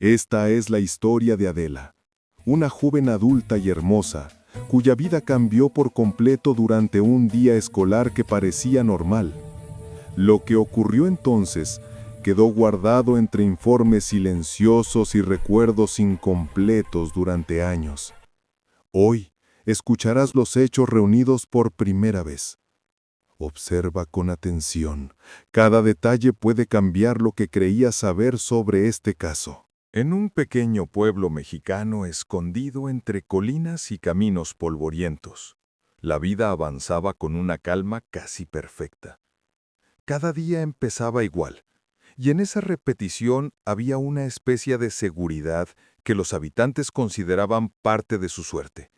Esta es la historia de Adela, una joven adulta y hermosa, cuya vida cambió por completo durante un día escolar que parecía normal. Lo que ocurrió entonces quedó guardado entre informes silenciosos y recuerdos incompletos durante años. Hoy escucharás los hechos reunidos por primera vez. Observa con atención. Cada detalle puede cambiar lo que creías saber sobre este caso. En un pequeño pueblo mexicano escondido entre colinas y caminos polvorientos, la vida avanzaba con una calma casi perfecta. Cada día empezaba igual, y en esa repetición había una especie de seguridad que los habitantes consideraban parte de su suerte.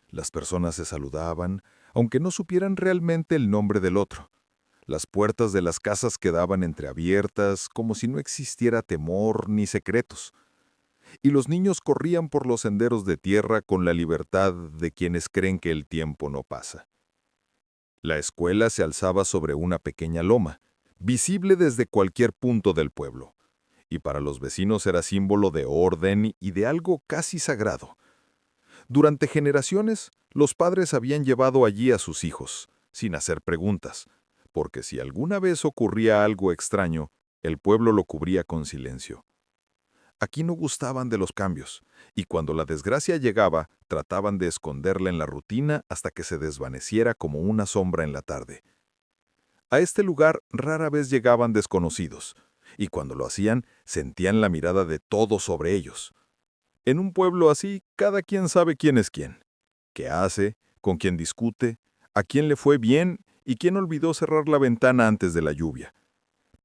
Las personas se saludaban, aunque no supieran realmente el nombre del otro. Las puertas de las casas quedaban entreabiertas, como si no existiera temor ni secretos. Y los niños corrían por los senderos de tierra con la libertad de quienes creen que el tiempo no pasa. La escuela se alzaba sobre una pequeña loma, visible desde cualquier punto del pueblo, y para los vecinos era símbolo de orden y de algo casi sagrado. Durante generaciones, los padres habían llevado allí a sus hijos, sin hacer preguntas, porque si alguna vez ocurría algo extraño, el pueblo lo cubría con silencio. Aquí no gustaban de los cambios, y cuando la desgracia llegaba, trataban de esconderla en la rutina hasta que se desvaneciera como una sombra en la tarde. A este lugar rara vez llegaban desconocidos, y cuando lo hacían, sentían la mirada de todos sobre ellos. En un pueblo así, cada quien sabe quién es quién, qué hace, con quién discute, a quién le fue bien y quién olvidó cerrar la ventana antes de la lluvia.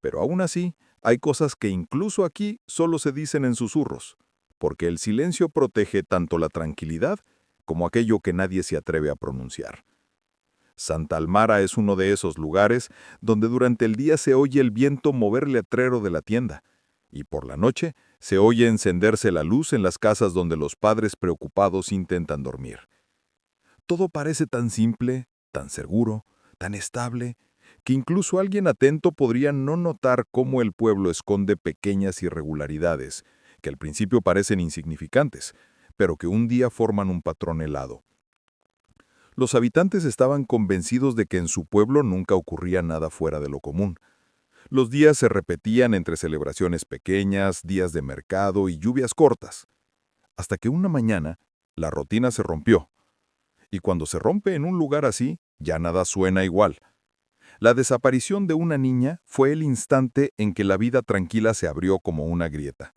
Pero aún así, hay cosas que incluso aquí solo se dicen en susurros, porque el silencio protege tanto la tranquilidad como aquello que nadie se atreve a pronunciar. Santa Almara es uno de esos lugares donde durante el día se oye el viento mover el letrero de la tienda, y por la noche se oye encenderse la luz en las casas donde los padres preocupados intentan dormir. Todo parece tan simple, tan seguro, tan estable, que incluso alguien atento podría no notar cómo el pueblo esconde pequeñas irregularidades, que al principio parecen insignificantes, pero que un día forman un patrón helado. Los habitantes estaban convencidos de que en su pueblo nunca ocurría nada fuera de lo común. Los días se repetían entre celebraciones pequeñas, días de mercado y lluvias cortas, hasta que una mañana la rutina se rompió. Y cuando se rompe en un lugar así, ya nada suena igual. La desaparición de una niña fue el instante en que la vida tranquila se abrió como una grieta.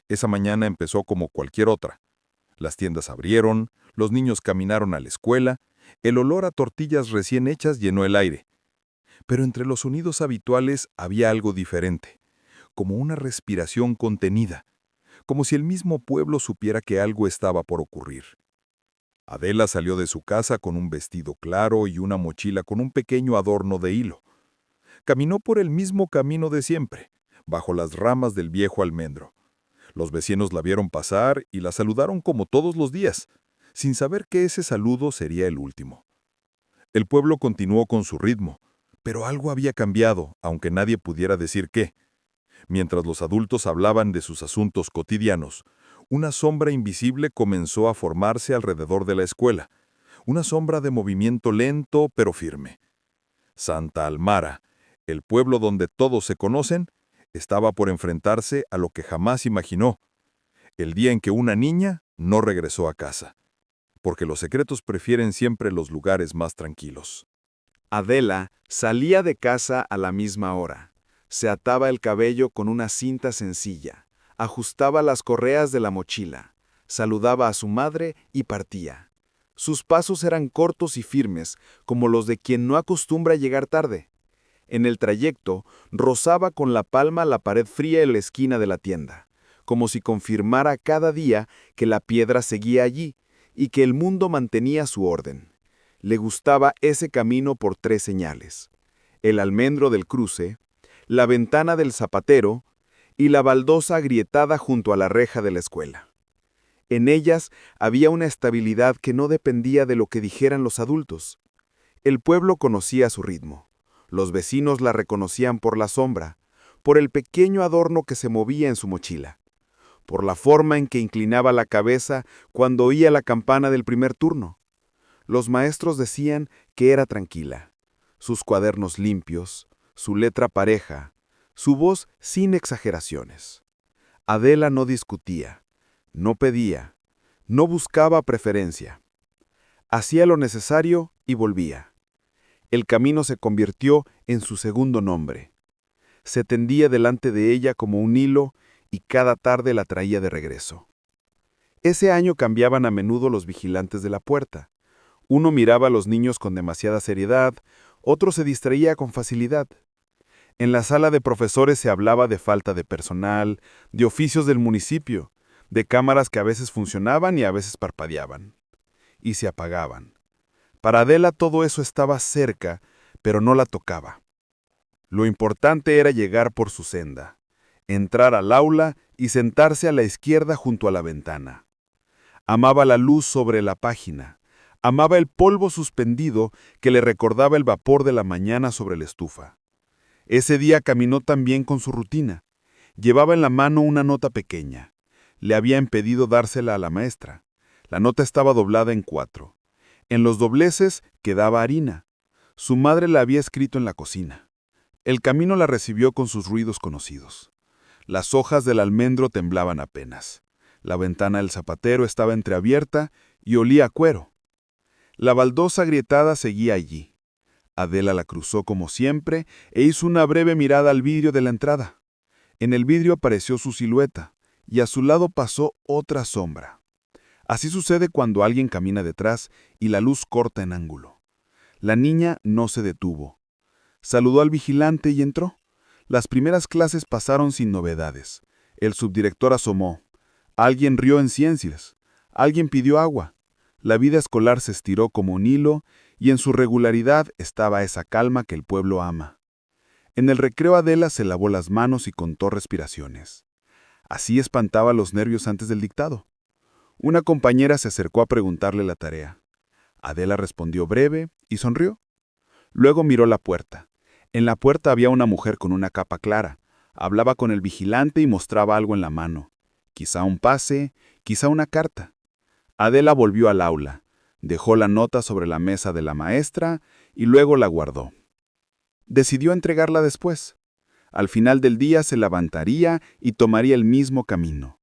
Esa mañana empezó como cualquier otra. Las tiendas abrieron, los niños caminaron a la escuela, el olor a tortillas recién hechas llenó el aire. Pero entre los sonidos habituales había algo diferente, como una respiración contenida, como si el mismo pueblo supiera que algo estaba por ocurrir. Adela salió de su casa con un vestido claro y una mochila con un pequeño adorno de hilo. Caminó por el mismo camino de siempre, bajo las ramas del viejo almendro. Los vecinos la vieron pasar y la saludaron como todos los días, sin saber que ese saludo sería el último. El pueblo continuó con su ritmo, pero algo había cambiado, aunque nadie pudiera decir qué. Mientras los adultos hablaban de sus asuntos cotidianos, una sombra invisible comenzó a formarse alrededor de la escuela, una sombra de movimiento lento pero firme. Santa Almara, el pueblo donde todos se conocen, estaba por enfrentarse a lo que jamás imaginó, el día en que una niña no regresó a casa, porque los secretos prefieren siempre los lugares más tranquilos. Adela salía de casa a la misma hora. Se ataba el cabello con una cinta sencilla, ajustaba las correas de la mochila, saludaba a su madre y partía. Sus pasos eran cortos y firmes, como los de quien no acostumbra llegar tarde. En el trayecto, rozaba con la palma la pared fría en la esquina de la tienda, como si confirmara cada día que la piedra seguía allí y que el mundo mantenía su orden. Le gustaba ese camino por 3 señales: el almendro del cruce, la ventana del zapatero y la baldosa agrietada junto a la reja de la escuela. En ellas había una estabilidad que no dependía de lo que dijeran los adultos. El pueblo conocía su ritmo. Los vecinos la reconocían por la sombra, por el pequeño adorno que se movía en su mochila, por la forma en que inclinaba la cabeza cuando oía la campana del primer turno. Los maestros decían que era tranquila, sus cuadernos limpios, su letra pareja, su voz sin exageraciones. Adela no discutía, no pedía, no buscaba preferencia. Hacía lo necesario y volvía. El camino se convirtió en su segundo nombre. Se tendía delante de ella como un hilo y cada tarde la traía de regreso. Ese año cambiaban a menudo los vigilantes de la puerta. Uno miraba a los niños con demasiada seriedad, otro se distraía con facilidad. En la sala de profesores se hablaba de falta de personal, de oficios del municipio, de cámaras que a veces funcionaban y a veces parpadeaban. Y se apagaban. Para Adela todo eso estaba cerca, pero no la tocaba. Lo importante era llegar por su senda, entrar al aula y sentarse a la izquierda junto a la ventana. Amaba la luz sobre la página, amaba el polvo suspendido que le recordaba el vapor de la mañana sobre la estufa. Ese día caminó también con su rutina. Llevaba en la mano una nota pequeña. Le había impedido dársela a la maestra. La nota estaba doblada en 4. En los dobleces quedaba harina. Su madre la había escrito en la cocina. El camino la recibió con sus ruidos conocidos. Las hojas del almendro temblaban apenas. La ventana del zapatero estaba entreabierta y olía a cuero. La baldosa agrietada seguía allí. Adela la cruzó como siempre e hizo una breve mirada al vidrio de la entrada. En el vidrio apareció su silueta y a su lado pasó otra sombra. Así sucede cuando alguien camina detrás y la luz corta en ángulo. La niña no se detuvo. Saludó al vigilante y entró. Las primeras clases pasaron sin novedades. El subdirector asomó. Alguien rió en ciencias. Alguien pidió agua. La vida escolar se estiró como un hilo y en su regularidad estaba esa calma que el pueblo ama. En el recreo Adela se lavó las manos y contó respiraciones. Así espantaba los nervios antes del dictado. Una compañera se acercó a preguntarle la tarea. Adela respondió breve y sonrió. Luego miró la puerta. En la puerta había una mujer con una capa clara. Hablaba con el vigilante y mostraba algo en la mano. Quizá un pase, quizá una carta. Adela volvió al aula. Dejó la nota sobre la mesa de la maestra y luego la guardó. Decidió entregarla después. Al final del día se levantaría y tomaría el mismo camino.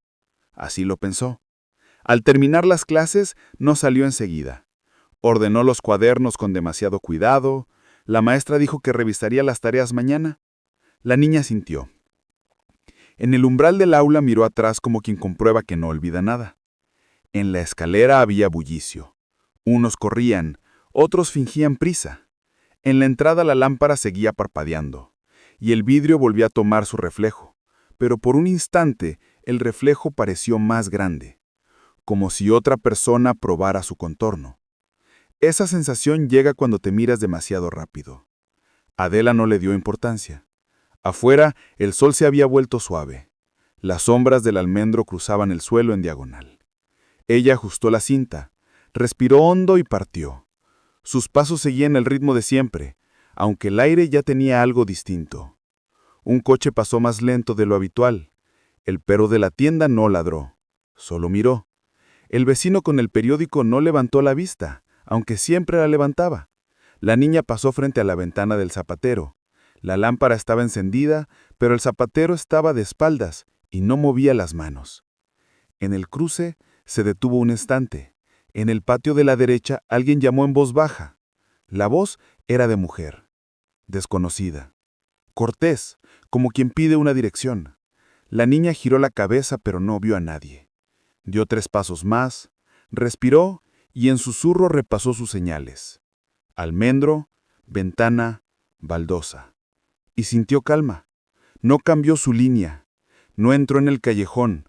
Así lo pensó. Al terminar las clases, no salió enseguida. Ordenó los cuadernos con demasiado cuidado. La maestra dijo que revisaría las tareas mañana. La niña sintió. En el umbral del aula miró atrás como quien comprueba que no olvida nada. En la escalera había bullicio. Unos corrían, otros fingían prisa. En la entrada la lámpara seguía parpadeando, y el vidrio volvió a tomar su reflejo, pero por un instante el reflejo pareció más grande, como si otra persona probara su contorno. Esa sensación llega cuando te miras demasiado rápido. Adela no le dio importancia. Afuera, el sol se había vuelto suave. Las sombras del almendro cruzaban el suelo en diagonal. Ella ajustó la cinta, respiró hondo y partió. Sus pasos seguían el ritmo de siempre, aunque el aire ya tenía algo distinto. Un coche pasó más lento de lo habitual. El perro de la tienda no ladró, solo miró. El vecino con el periódico no levantó la vista, aunque siempre la levantaba. La niña pasó frente a la ventana del zapatero. La lámpara estaba encendida, pero el zapatero estaba de espaldas y no movía las manos. En el cruce se detuvo un instante. En el patio de la derecha alguien llamó en voz baja. La voz era de mujer, desconocida. Cortés, como quien pide una dirección. La niña giró la cabeza pero no vio a nadie. Dio 3 pasos más, respiró y en susurro repasó sus señales. Almendro, ventana, baldosa. Y sintió calma. No cambió su línea. No entró en el callejón.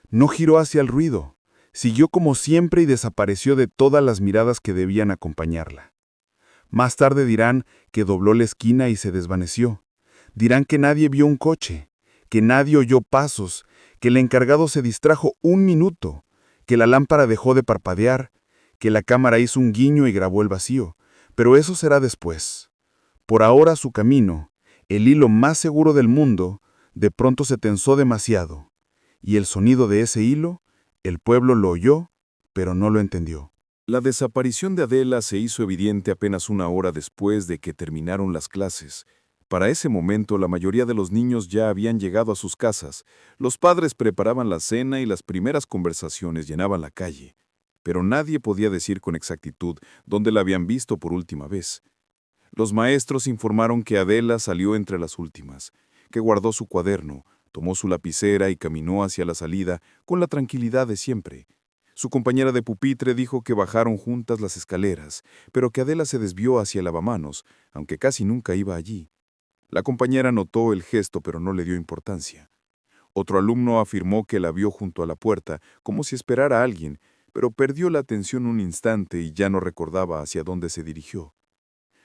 No giró hacia el ruido. Siguió como siempre y desapareció de todas las miradas que debían acompañarla. Más tarde dirán que dobló la esquina y se desvaneció. Dirán que nadie vio un coche, que nadie oyó pasos, que el encargado se distrajo 1 minuto, que la lámpara dejó de parpadear, que la cámara hizo un guiño y grabó el vacío. Pero eso será después. Por ahora su camino, el hilo más seguro del mundo, de pronto se tensó demasiado. Y el sonido de ese hilo, el pueblo lo oyó, pero no lo entendió. La desaparición de Adela se hizo evidente apenas una hora después de que terminaron las clases. Para ese momento, la mayoría de los niños ya habían llegado a sus casas. Los padres preparaban la cena y las primeras conversaciones llenaban la calle. Pero nadie podía decir con exactitud dónde la habían visto por última vez. Los maestros informaron que Adela salió entre las últimas, que guardó su cuaderno, tomó su lapicera y caminó hacia la salida con la tranquilidad de siempre. Su compañera de pupitre dijo que bajaron juntas las escaleras, pero que Adela se desvió hacia el lavamanos, aunque casi nunca iba allí. La compañera notó el gesto, pero no le dio importancia. Otro alumno afirmó que la vio junto a la puerta, como si esperara a alguien, pero perdió la atención un instante y ya no recordaba hacia dónde se dirigió.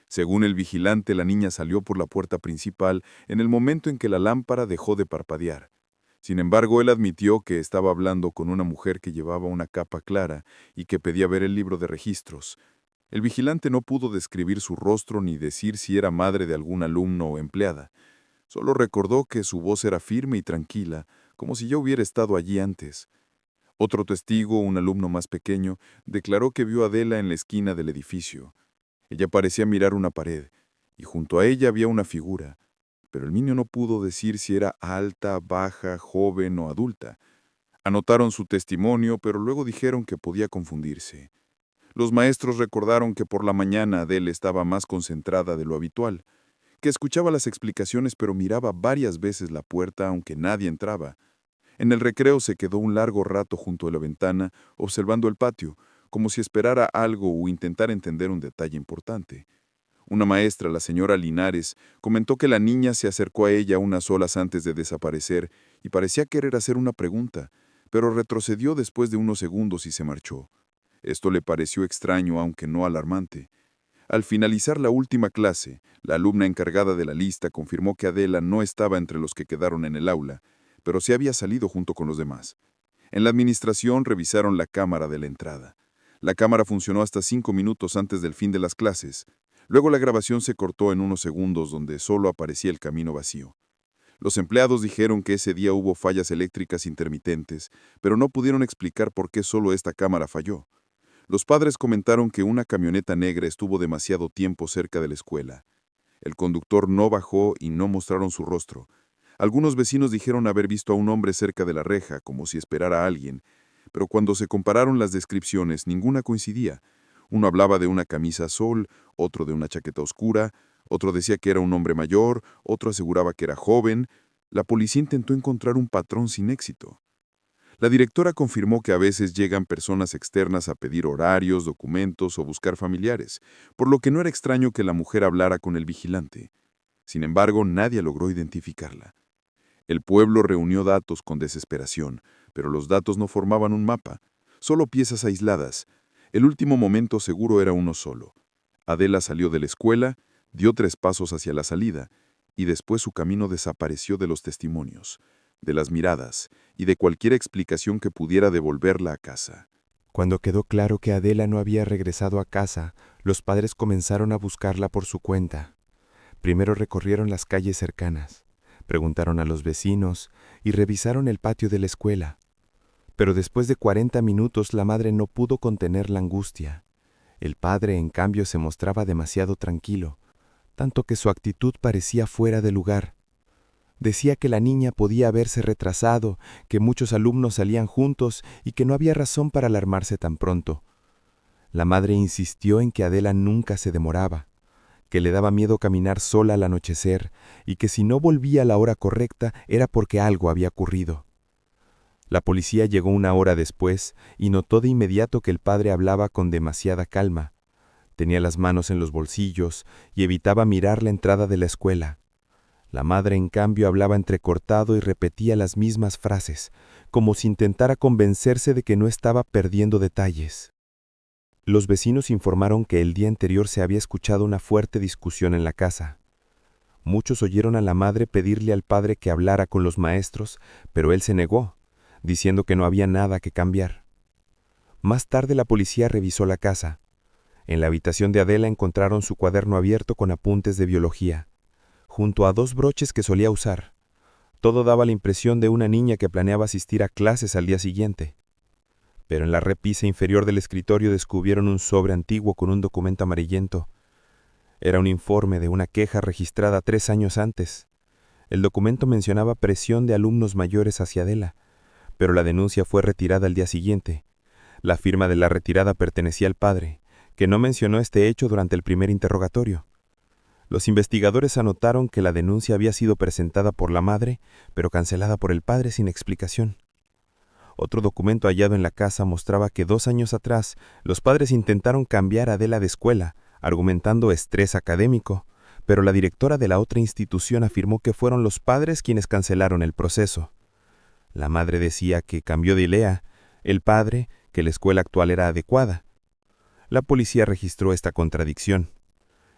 Según el vigilante, la niña salió por la puerta principal en el momento en que la lámpara dejó de parpadear. Sin embargo, él admitió que estaba hablando con una mujer que llevaba una capa clara y que pedía ver el libro de registros. El vigilante no pudo describir su rostro ni decir si era madre de algún alumno o empleada. Solo recordó que su voz era firme y tranquila, como si ya hubiera estado allí antes. Otro testigo, un alumno más pequeño, declaró que vio a Adela en la esquina del edificio. Ella parecía mirar una pared, y junto a ella había una figura, pero el niño no pudo decir si era alta, baja, joven o adulta. Anotaron su testimonio, pero luego dijeron que podía confundirse. Los maestros recordaron que por la mañana Adele estaba más concentrada de lo habitual, que escuchaba las explicaciones pero miraba varias veces la puerta aunque nadie entraba. En el recreo se quedó un largo rato junto a la ventana, observando el patio, como si esperara algo o intentara entender un detalle importante. Una maestra, la señora Linares, comentó que la niña se acercó a ella unas horas antes de desaparecer y parecía querer hacer una pregunta, pero retrocedió después de unos segundos y se marchó. Esto le pareció extraño, aunque no alarmante. Al finalizar la última clase, la alumna encargada de la lista confirmó que Adela no estaba entre los que quedaron en el aula, pero sí había salido junto con los demás. En la administración revisaron la cámara de la entrada. La cámara funcionó hasta 5 minutos antes del fin de las clases. Luego la grabación se cortó en unos segundos donde solo aparecía el camino vacío. Los empleados dijeron que ese día hubo fallas eléctricas intermitentes, pero no pudieron explicar por qué solo esta cámara falló. Los padres comentaron que una camioneta negra estuvo demasiado tiempo cerca de la escuela. El conductor no bajó y no mostraron su rostro. Algunos vecinos dijeron haber visto a un hombre cerca de la reja, como si esperara a alguien, pero cuando se compararon las descripciones, ninguna coincidía. Uno hablaba de una camisa azul, otro de una chaqueta oscura, otro decía que era un hombre mayor, otro aseguraba que era joven. La policía intentó encontrar un patrón sin éxito. La directora confirmó que a veces llegan personas externas a pedir horarios, documentos o buscar familiares, por lo que no era extraño que la mujer hablara con el vigilante. Sin embargo, nadie logró identificarla. El pueblo reunió datos con desesperación, pero los datos no formaban un mapa, solo piezas aisladas. El último momento seguro era uno solo. Adela salió de la escuela, dio 3 pasos hacia la salida, y después su camino desapareció de los testimonios, de las miradas y de cualquier explicación que pudiera devolverla a casa. Cuando quedó claro que Adela no había regresado a casa, los padres comenzaron a buscarla por su cuenta. Primero recorrieron las calles cercanas, preguntaron a los vecinos y revisaron el patio de la escuela. Pero después de 40 minutos la madre no pudo contener la angustia. El padre, en cambio, se mostraba demasiado tranquilo, tanto que su actitud parecía fuera de lugar. Decía que la niña podía haberse retrasado, que muchos alumnos salían juntos y que no había razón para alarmarse tan pronto. La madre insistió en que Adela nunca se demoraba, que le daba miedo caminar sola al anochecer y que si no volvía a la hora correcta era porque algo había ocurrido. La policía llegó una hora después y notó de inmediato que el padre hablaba con demasiada calma. Tenía las manos en los bolsillos y evitaba mirar la entrada de la escuela. La madre, en cambio, hablaba entrecortado y repetía las mismas frases, como si intentara convencerse de que no estaba perdiendo detalles. Los vecinos informaron que el día anterior se había escuchado una fuerte discusión en la casa. Muchos oyeron a la madre pedirle al padre que hablara con los maestros, pero él se negó, diciendo que no había nada que cambiar. Más tarde la policía revisó la casa. En la habitación de Adela encontraron su cuaderno abierto con apuntes de biología, junto a 2 broches que solía usar. Todo daba la impresión de una niña que planeaba asistir a clases al día siguiente. Pero en la repisa inferior del escritorio descubrieron un sobre antiguo con un documento amarillento. Era un informe de una queja registrada 3 años antes. El documento mencionaba presión de alumnos mayores hacia Adela, pero la denuncia fue retirada al día siguiente. La firma de la retirada pertenecía al padre, que no mencionó este hecho durante el primer interrogatorio. Los investigadores anotaron que la denuncia había sido presentada por la madre, pero cancelada por el padre sin explicación. Otro documento hallado en la casa mostraba que 2 años atrás los padres intentaron cambiar a Adela de escuela, argumentando estrés académico, pero la directora de la otra institución afirmó que fueron los padres quienes cancelaron el proceso. La madre decía que cambió de idea, el padre que la escuela actual era adecuada. La policía registró esta contradicción.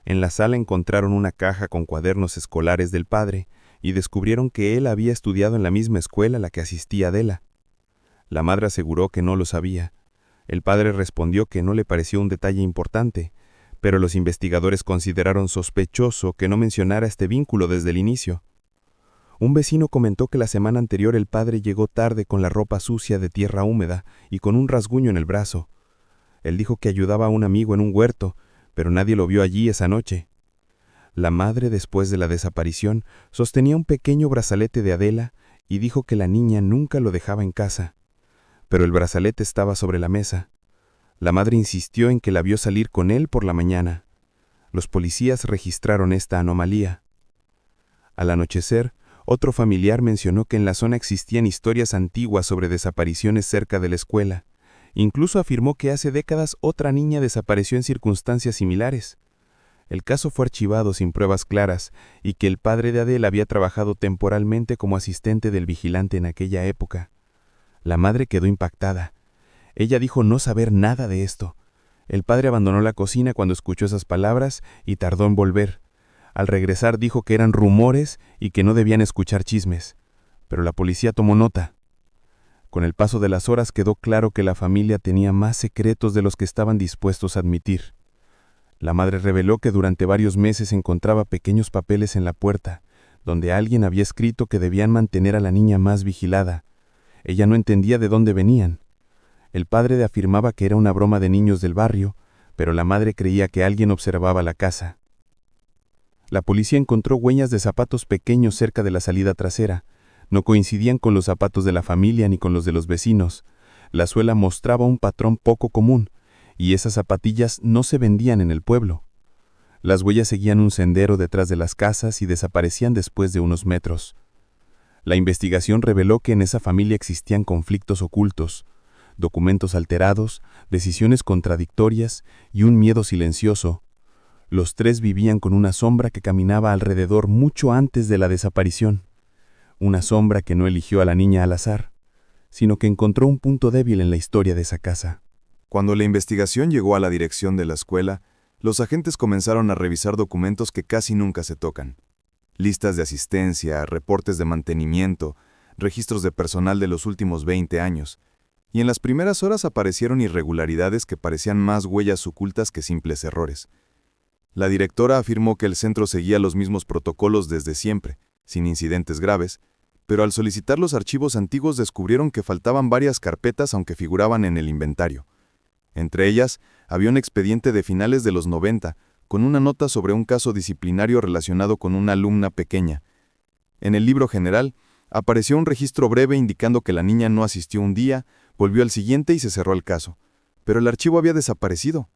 En la sala encontraron una caja con cuadernos escolares del padre y descubrieron que él había estudiado en la misma escuela a la que asistía Adela. La madre aseguró que no lo sabía. El padre respondió que no le pareció un detalle importante, pero los investigadores consideraron sospechoso que no mencionara este vínculo desde el inicio. Un vecino comentó que la semana anterior el padre llegó tarde con la ropa sucia de tierra húmeda y con un rasguño en el brazo. Él dijo que ayudaba a un amigo en un huerto, pero nadie lo vio allí esa noche. La madre, después de la desaparición, sostenía un pequeño brazalete de Adela y dijo que la niña nunca lo dejaba en casa. Pero el brazalete estaba sobre la mesa. La madre insistió en que la vio salir con él por la mañana. Los policías registraron esta anomalía. Al anochecer, otro familiar mencionó que en la zona existían historias antiguas sobre desapariciones cerca de la escuela. Incluso afirmó que hace décadas otra niña desapareció en circunstancias similares. El caso fue archivado sin pruebas claras y que el padre de Adela había trabajado temporalmente como asistente del vigilante en aquella época. La madre quedó impactada. Ella dijo no saber nada de esto. El padre abandonó la cocina cuando escuchó esas palabras y tardó en volver. Al regresar dijo que eran rumores y que no debían escuchar chismes. Pero la policía tomó nota. Con el paso de las horas quedó claro que la familia tenía más secretos de los que estaban dispuestos a admitir. La madre reveló que durante varios meses encontraba pequeños papeles en la puerta, donde alguien había escrito que debían mantener a la niña más vigilada. Ella no entendía de dónde venían. El padre afirmaba que era una broma de niños del barrio, pero la madre creía que alguien observaba la casa. La policía encontró huellas de zapatos pequeños cerca de la salida trasera. No coincidían con los zapatos de la familia ni con los de los vecinos. La suela mostraba un patrón poco común, y esas zapatillas no se vendían en el pueblo. Las huellas seguían un sendero detrás de las casas y desaparecían después de unos metros. La investigación reveló que en esa familia existían conflictos ocultos, documentos alterados, decisiones contradictorias y un miedo silencioso. Los 3 vivían con una sombra que caminaba alrededor mucho antes de la desaparición. Una sombra que no eligió a la niña al azar, sino que encontró un punto débil en la historia de esa casa. Cuando la investigación llegó a la dirección de la escuela, los agentes comenzaron a revisar documentos que casi nunca se tocan. Listas de asistencia, reportes de mantenimiento, registros de personal de los últimos 20 años. Y en las primeras horas aparecieron irregularidades que parecían más huellas ocultas que simples errores. La directora afirmó que el centro seguía los mismos protocolos desde siempre, sin incidentes graves, pero al solicitar los archivos antiguos descubrieron que faltaban varias carpetas aunque figuraban en el inventario. Entre ellas, había un expediente de finales de los 90, con una nota sobre un caso disciplinario relacionado con una alumna pequeña. En el libro general, apareció un registro breve indicando que la niña no asistió un día, volvió al siguiente y se cerró el caso. Pero el archivo había desaparecido.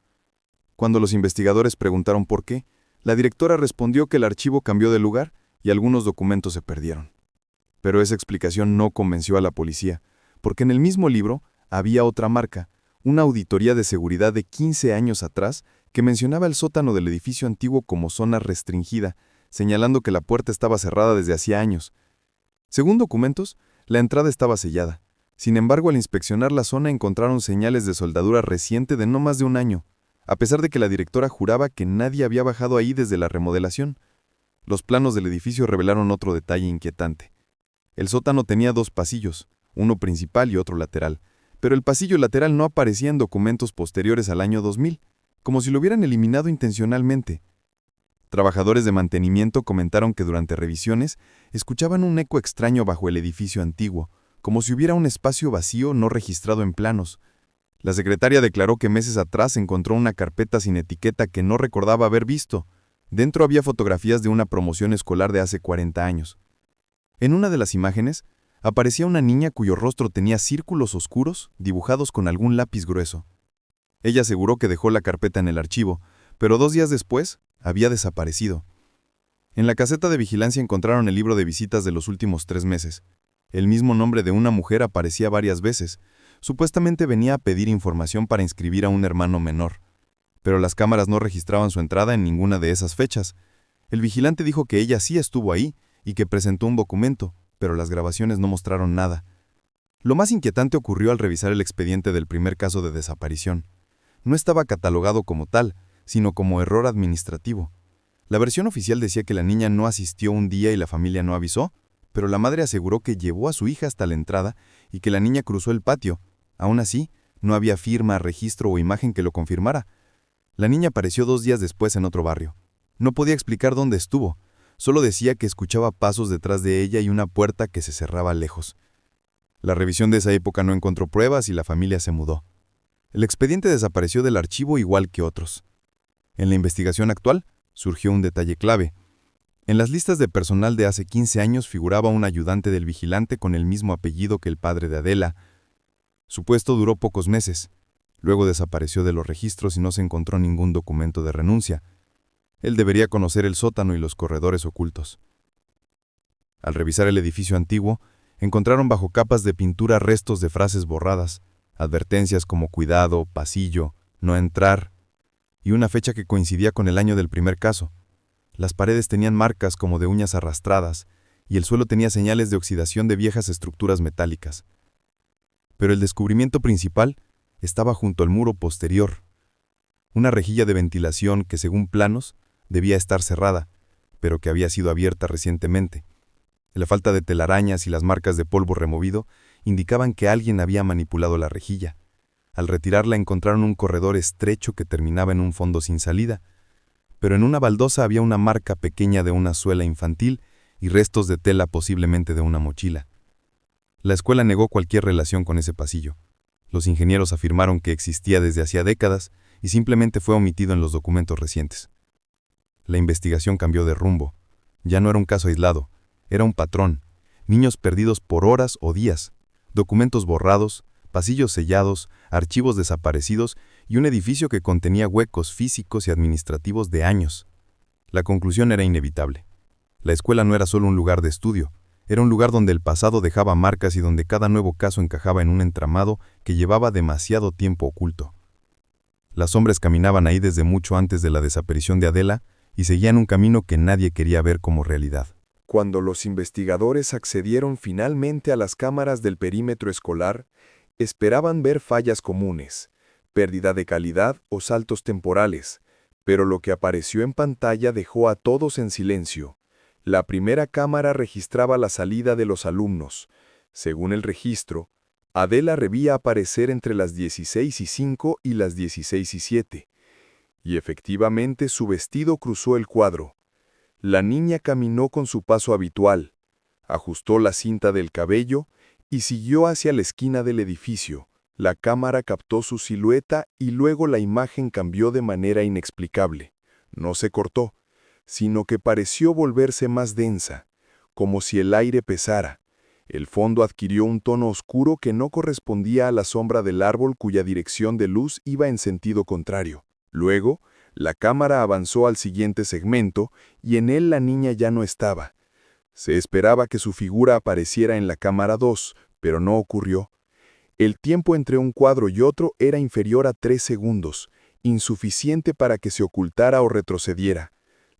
Cuando los investigadores preguntaron por qué, la directora respondió que el archivo cambió de lugar y algunos documentos se perdieron. Pero esa explicación no convenció a la policía, porque en el mismo libro había otra marca, una auditoría de seguridad de 15 años atrás que mencionaba el sótano del edificio antiguo como zona restringida, señalando que la puerta estaba cerrada desde hacía años. Según documentos, la entrada estaba sellada. Sin embargo, al inspeccionar la zona encontraron señales de soldadura reciente de no más de un año, a pesar de que la directora juraba que nadie había bajado ahí desde la remodelación. Los planos del edificio revelaron otro detalle inquietante. El sótano tenía 2 pasillos, uno principal y otro lateral, pero el pasillo lateral no aparecía en documentos posteriores al año 2000, como si lo hubieran eliminado intencionalmente. Trabajadores de mantenimiento comentaron que durante revisiones escuchaban un eco extraño bajo el edificio antiguo, como si hubiera un espacio vacío no registrado en planos. La secretaria declaró que meses atrás encontró una carpeta sin etiqueta que no recordaba haber visto. Dentro había fotografías de una promoción escolar de hace 40 años. En una de las imágenes, aparecía una niña cuyo rostro tenía círculos oscuros dibujados con algún lápiz grueso. Ella aseguró que dejó la carpeta en el archivo, pero 2 días después había desaparecido. En la caseta de vigilancia encontraron el libro de visitas de los últimos 3 meses. El mismo nombre de una mujer aparecía varias veces. Supuestamente venía a pedir información para inscribir a un hermano menor. Pero las cámaras no registraban su entrada en ninguna de esas fechas. El vigilante dijo que ella sí estuvo ahí y que presentó un documento, pero las grabaciones no mostraron nada. Lo más inquietante ocurrió al revisar el expediente del primer caso de desaparición. No estaba catalogado como tal, sino como error administrativo. La versión oficial decía que la niña no asistió un día y la familia no avisó, pero la madre aseguró que llevó a su hija hasta la entrada y que la niña cruzó el patio. Aún así, no había firma, registro o imagen que lo confirmara. La niña apareció 2 días después en otro barrio. No podía explicar dónde estuvo, solo decía que escuchaba pasos detrás de ella y una puerta que se cerraba lejos. La revisión de esa época no encontró pruebas y la familia se mudó. El expediente desapareció del archivo igual que otros. En la investigación actual, surgió un detalle clave. En las listas de personal de hace 15 años figuraba un ayudante del vigilante con el mismo apellido que el padre de Adela. Su puesto duró pocos meses. Luego desapareció de los registros y no se encontró ningún documento de renuncia. Él debería conocer el sótano y los corredores ocultos. Al revisar el edificio antiguo, encontraron bajo capas de pintura restos de frases borradas, advertencias como cuidado, pasillo, no entrar, y una fecha que coincidía con el año del primer caso. Las paredes tenían marcas como de uñas arrastradas, y el suelo tenía señales de oxidación de viejas estructuras metálicas. Pero el descubrimiento principal estaba junto al muro posterior. Una rejilla de ventilación que, según planos, debía estar cerrada, pero que había sido abierta recientemente. La falta de telarañas y las marcas de polvo removido indicaban que alguien había manipulado la rejilla. Al retirarla encontraron un corredor estrecho que terminaba en un fondo sin salida, pero en una baldosa había una marca pequeña de una suela infantil y restos de tela posiblemente de una mochila. La escuela negó cualquier relación con ese pasillo. Los ingenieros afirmaron que existía desde hacía décadas y simplemente fue omitido en los documentos recientes. La investigación cambió de rumbo. Ya no era un caso aislado, era un patrón. Niños perdidos por horas o días, documentos borrados, pasillos sellados, archivos desaparecidos y un edificio que contenía huecos físicos y administrativos de años. La conclusión era inevitable. La escuela no era solo un lugar de estudio, era un lugar donde el pasado dejaba marcas y donde cada nuevo caso encajaba en un entramado que llevaba demasiado tiempo oculto. Los hombres caminaban ahí desde mucho antes de la desaparición de Adela y seguían un camino que nadie quería ver como realidad. Cuando los investigadores accedieron finalmente a las cámaras del perímetro escolar, esperaban ver fallas comunes, pérdida de calidad o saltos temporales, pero lo que apareció en pantalla dejó a todos en silencio. La primera cámara registraba la salida de los alumnos. Según el registro, Adela debía aparecer entre las 16:05 y las 16:07. Y efectivamente su vestido cruzó el cuadro. La niña caminó con su paso habitual, ajustó la cinta del cabello y siguió hacia la esquina del edificio. La cámara captó su silueta y luego la imagen cambió de manera inexplicable. No se cortó, sino que pareció volverse más densa, como si el aire pesara. El fondo adquirió un tono oscuro que no correspondía a la sombra del árbol cuya dirección de luz iba en sentido contrario. Luego, la cámara avanzó al siguiente segmento y en él la niña ya no estaba. Se esperaba que su figura apareciera en la cámara 2, pero no ocurrió. El tiempo entre un cuadro y otro era inferior a 3 segundos, insuficiente para que se ocultara o retrocediera.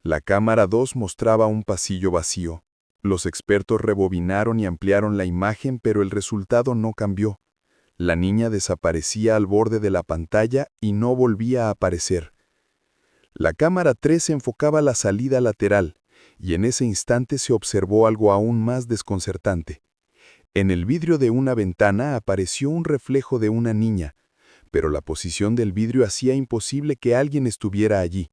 La cámara 2 mostraba un pasillo vacío. Los expertos rebobinaron y ampliaron la imagen, pero el resultado no cambió. La niña desaparecía al borde de la pantalla y no volvía a aparecer. La cámara 3 enfocaba la salida lateral, y en ese instante se observó algo aún más desconcertante. En el vidrio de una ventana apareció un reflejo de una niña, pero la posición del vidrio hacía imposible que alguien estuviera allí.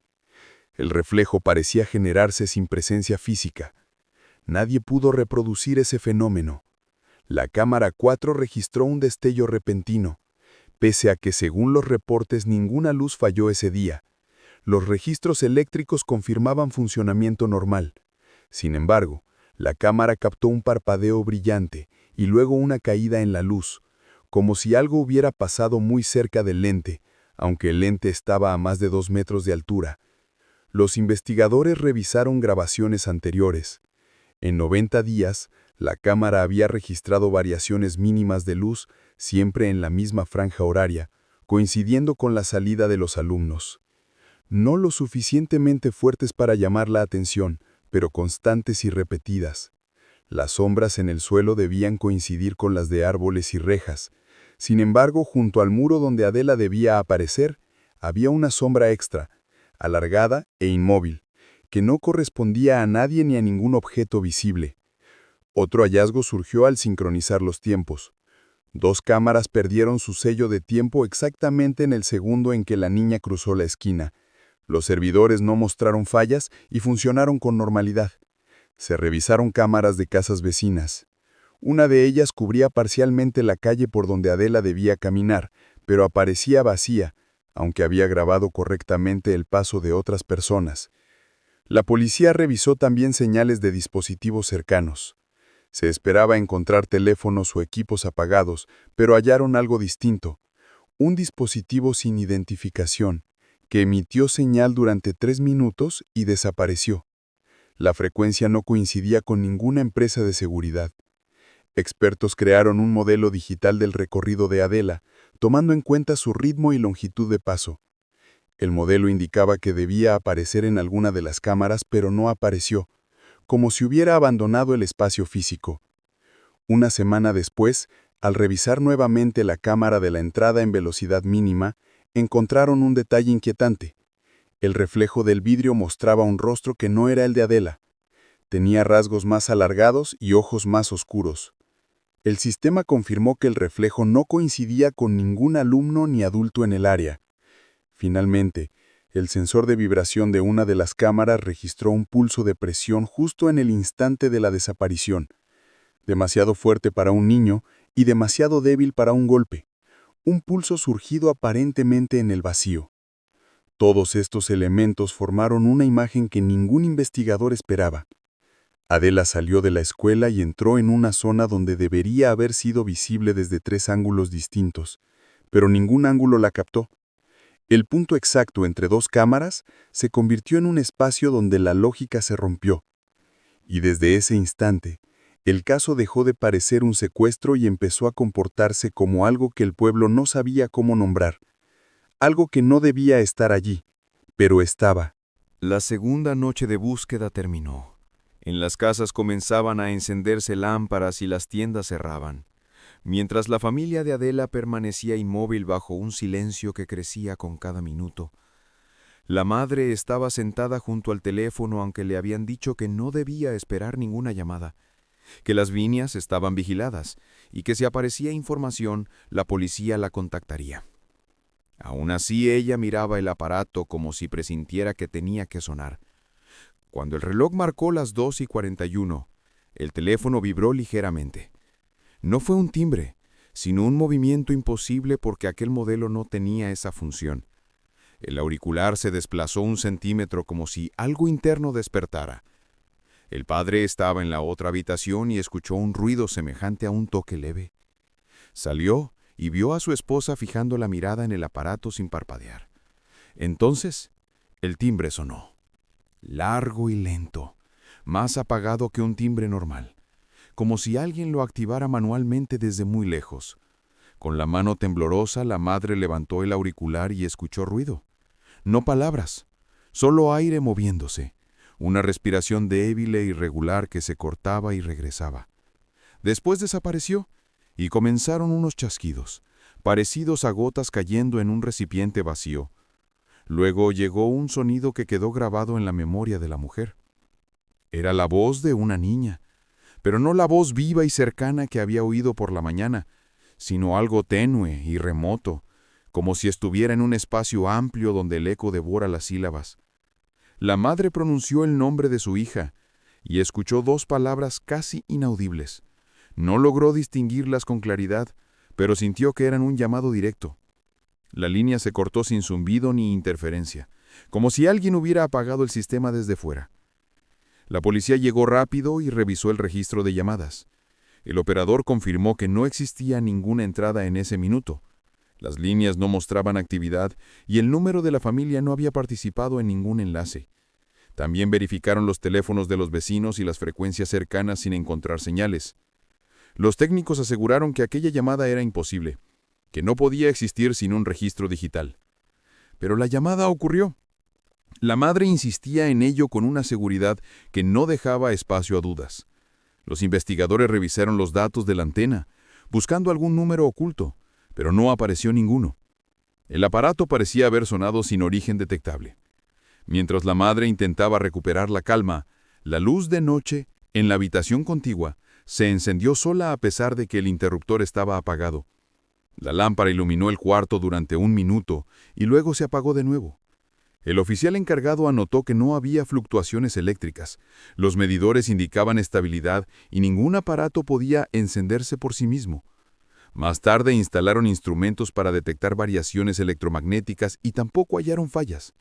El reflejo parecía generarse sin presencia física. Nadie pudo reproducir ese fenómeno. La cámara 4 registró un destello repentino, pese a que según los reportes ninguna luz falló ese día. Los registros eléctricos confirmaban funcionamiento normal. Sin embargo, la cámara captó un parpadeo brillante y luego una caída en la luz, como si algo hubiera pasado muy cerca del lente, aunque el lente estaba a más de 2 metros de altura. Los investigadores revisaron grabaciones anteriores. En 90 días, la cámara había registrado variaciones mínimas de luz, siempre en la misma franja horaria, coincidiendo con la salida de los alumnos. No lo suficientemente fuertes para llamar la atención, pero constantes y repetidas. Las sombras en el suelo debían coincidir con las de árboles y rejas. Sin embargo, junto al muro donde Adela debía aparecer, había una sombra extra, alargada e inmóvil, que no correspondía a nadie ni a ningún objeto visible. Otro hallazgo surgió al sincronizar los tiempos. 2 cámaras perdieron su sello de tiempo exactamente en el segundo en que la niña cruzó la esquina. Los servidores no mostraron fallas y funcionaron con normalidad. Se revisaron cámaras de casas vecinas. Una de ellas cubría parcialmente la calle por donde Adela debía caminar, pero aparecía vacía, aunque había grabado correctamente el paso de otras personas. La policía revisó también señales de dispositivos cercanos. Se esperaba encontrar teléfonos o equipos apagados, pero hallaron algo distinto. Un dispositivo sin identificación, que emitió señal durante 3 minutos y desapareció. La frecuencia no coincidía con ninguna empresa de seguridad. Expertos crearon un modelo digital del recorrido de Adela, tomando en cuenta su ritmo y longitud de paso. El modelo indicaba que debía aparecer en alguna de las cámaras, pero no apareció, como si hubiera abandonado el espacio físico. Una semana después, al revisar nuevamente la cámara de la entrada en velocidad mínima, encontraron un detalle inquietante. El reflejo del vidrio mostraba un rostro que no era el de Adela. Tenía rasgos más alargados y ojos más oscuros. El sistema confirmó que el reflejo no coincidía con ningún alumno ni adulto en el área. Finalmente, el sensor de vibración de una de las cámaras registró un pulso de presión justo en el instante de la desaparición. Demasiado fuerte para un niño y demasiado débil para un golpe. Un pulso surgido aparentemente en el vacío. Todos estos elementos formaron una imagen que ningún investigador esperaba. Adela salió de la escuela y entró en una zona donde debería haber sido visible desde 3 ángulos distintos, pero ningún ángulo la captó. El punto exacto entre 2 cámaras se convirtió en un espacio donde la lógica se rompió. Y desde ese instante, el caso dejó de parecer un secuestro y empezó a comportarse como algo que el pueblo no sabía cómo nombrar. Algo que no debía estar allí, pero estaba. La segunda noche de búsqueda terminó. En las casas comenzaban a encenderse lámparas y las tiendas cerraban, mientras la familia de Adela permanecía inmóvil bajo un silencio que crecía con cada minuto. La madre estaba sentada junto al teléfono aunque le habían dicho que no debía esperar ninguna llamada, que las líneas estaban vigiladas y que si aparecía información, la policía la contactaría. Aún así ella miraba el aparato como si presintiera que tenía que sonar. Cuando el reloj marcó las 2:41, el teléfono vibró ligeramente. No fue un timbre, sino un movimiento imposible porque aquel modelo no tenía esa función. El auricular se desplazó 1 centímetro como si algo interno despertara. El padre estaba en la otra habitación y escuchó un ruido semejante a un toque leve. Salió y vio a su esposa fijando la mirada en el aparato sin parpadear. Entonces, el timbre sonó. Largo y lento, más apagado que un timbre normal, como si alguien lo activara manualmente desde muy lejos. Con la mano temblorosa, la madre levantó el auricular y escuchó ruido. No palabras, solo aire moviéndose, una respiración débil e irregular que se cortaba y regresaba. Después desapareció y comenzaron unos chasquidos, parecidos a gotas cayendo en un recipiente vacío. Luego llegó un sonido que quedó grabado en la memoria de la mujer. Era la voz de una niña, pero no la voz viva y cercana que había oído por la mañana, sino algo tenue y remoto, como si estuviera en un espacio amplio donde el eco devora las sílabas. La madre pronunció el nombre de su hija y escuchó 2 palabras casi inaudibles. No logró distinguirlas con claridad, pero sintió que eran un llamado directo. La línea se cortó sin zumbido ni interferencia, como si alguien hubiera apagado el sistema desde fuera. La policía llegó rápido y revisó el registro de llamadas. El operador confirmó que no existía ninguna entrada en ese minuto. Las líneas no mostraban actividad y el número de la familia no había participado en ningún enlace. También verificaron los teléfonos de los vecinos y las frecuencias cercanas sin encontrar señales. Los técnicos aseguraron que aquella llamada era imposible, que no podía existir sin un registro digital. Pero la llamada ocurrió. La madre insistía en ello con una seguridad que no dejaba espacio a dudas. Los investigadores revisaron los datos de la antena, buscando algún número oculto, pero no apareció ninguno. El aparato parecía haber sonado sin origen detectable. Mientras la madre intentaba recuperar la calma, la luz de noche, en la habitación contigua, se encendió sola a pesar de que el interruptor estaba apagado. La lámpara iluminó el cuarto durante 1 minuto y luego se apagó de nuevo. El oficial encargado anotó que no había fluctuaciones eléctricas. Los medidores indicaban estabilidad y ningún aparato podía encenderse por sí mismo. Más tarde instalaron instrumentos para detectar variaciones electromagnéticas y tampoco hallaron fallas.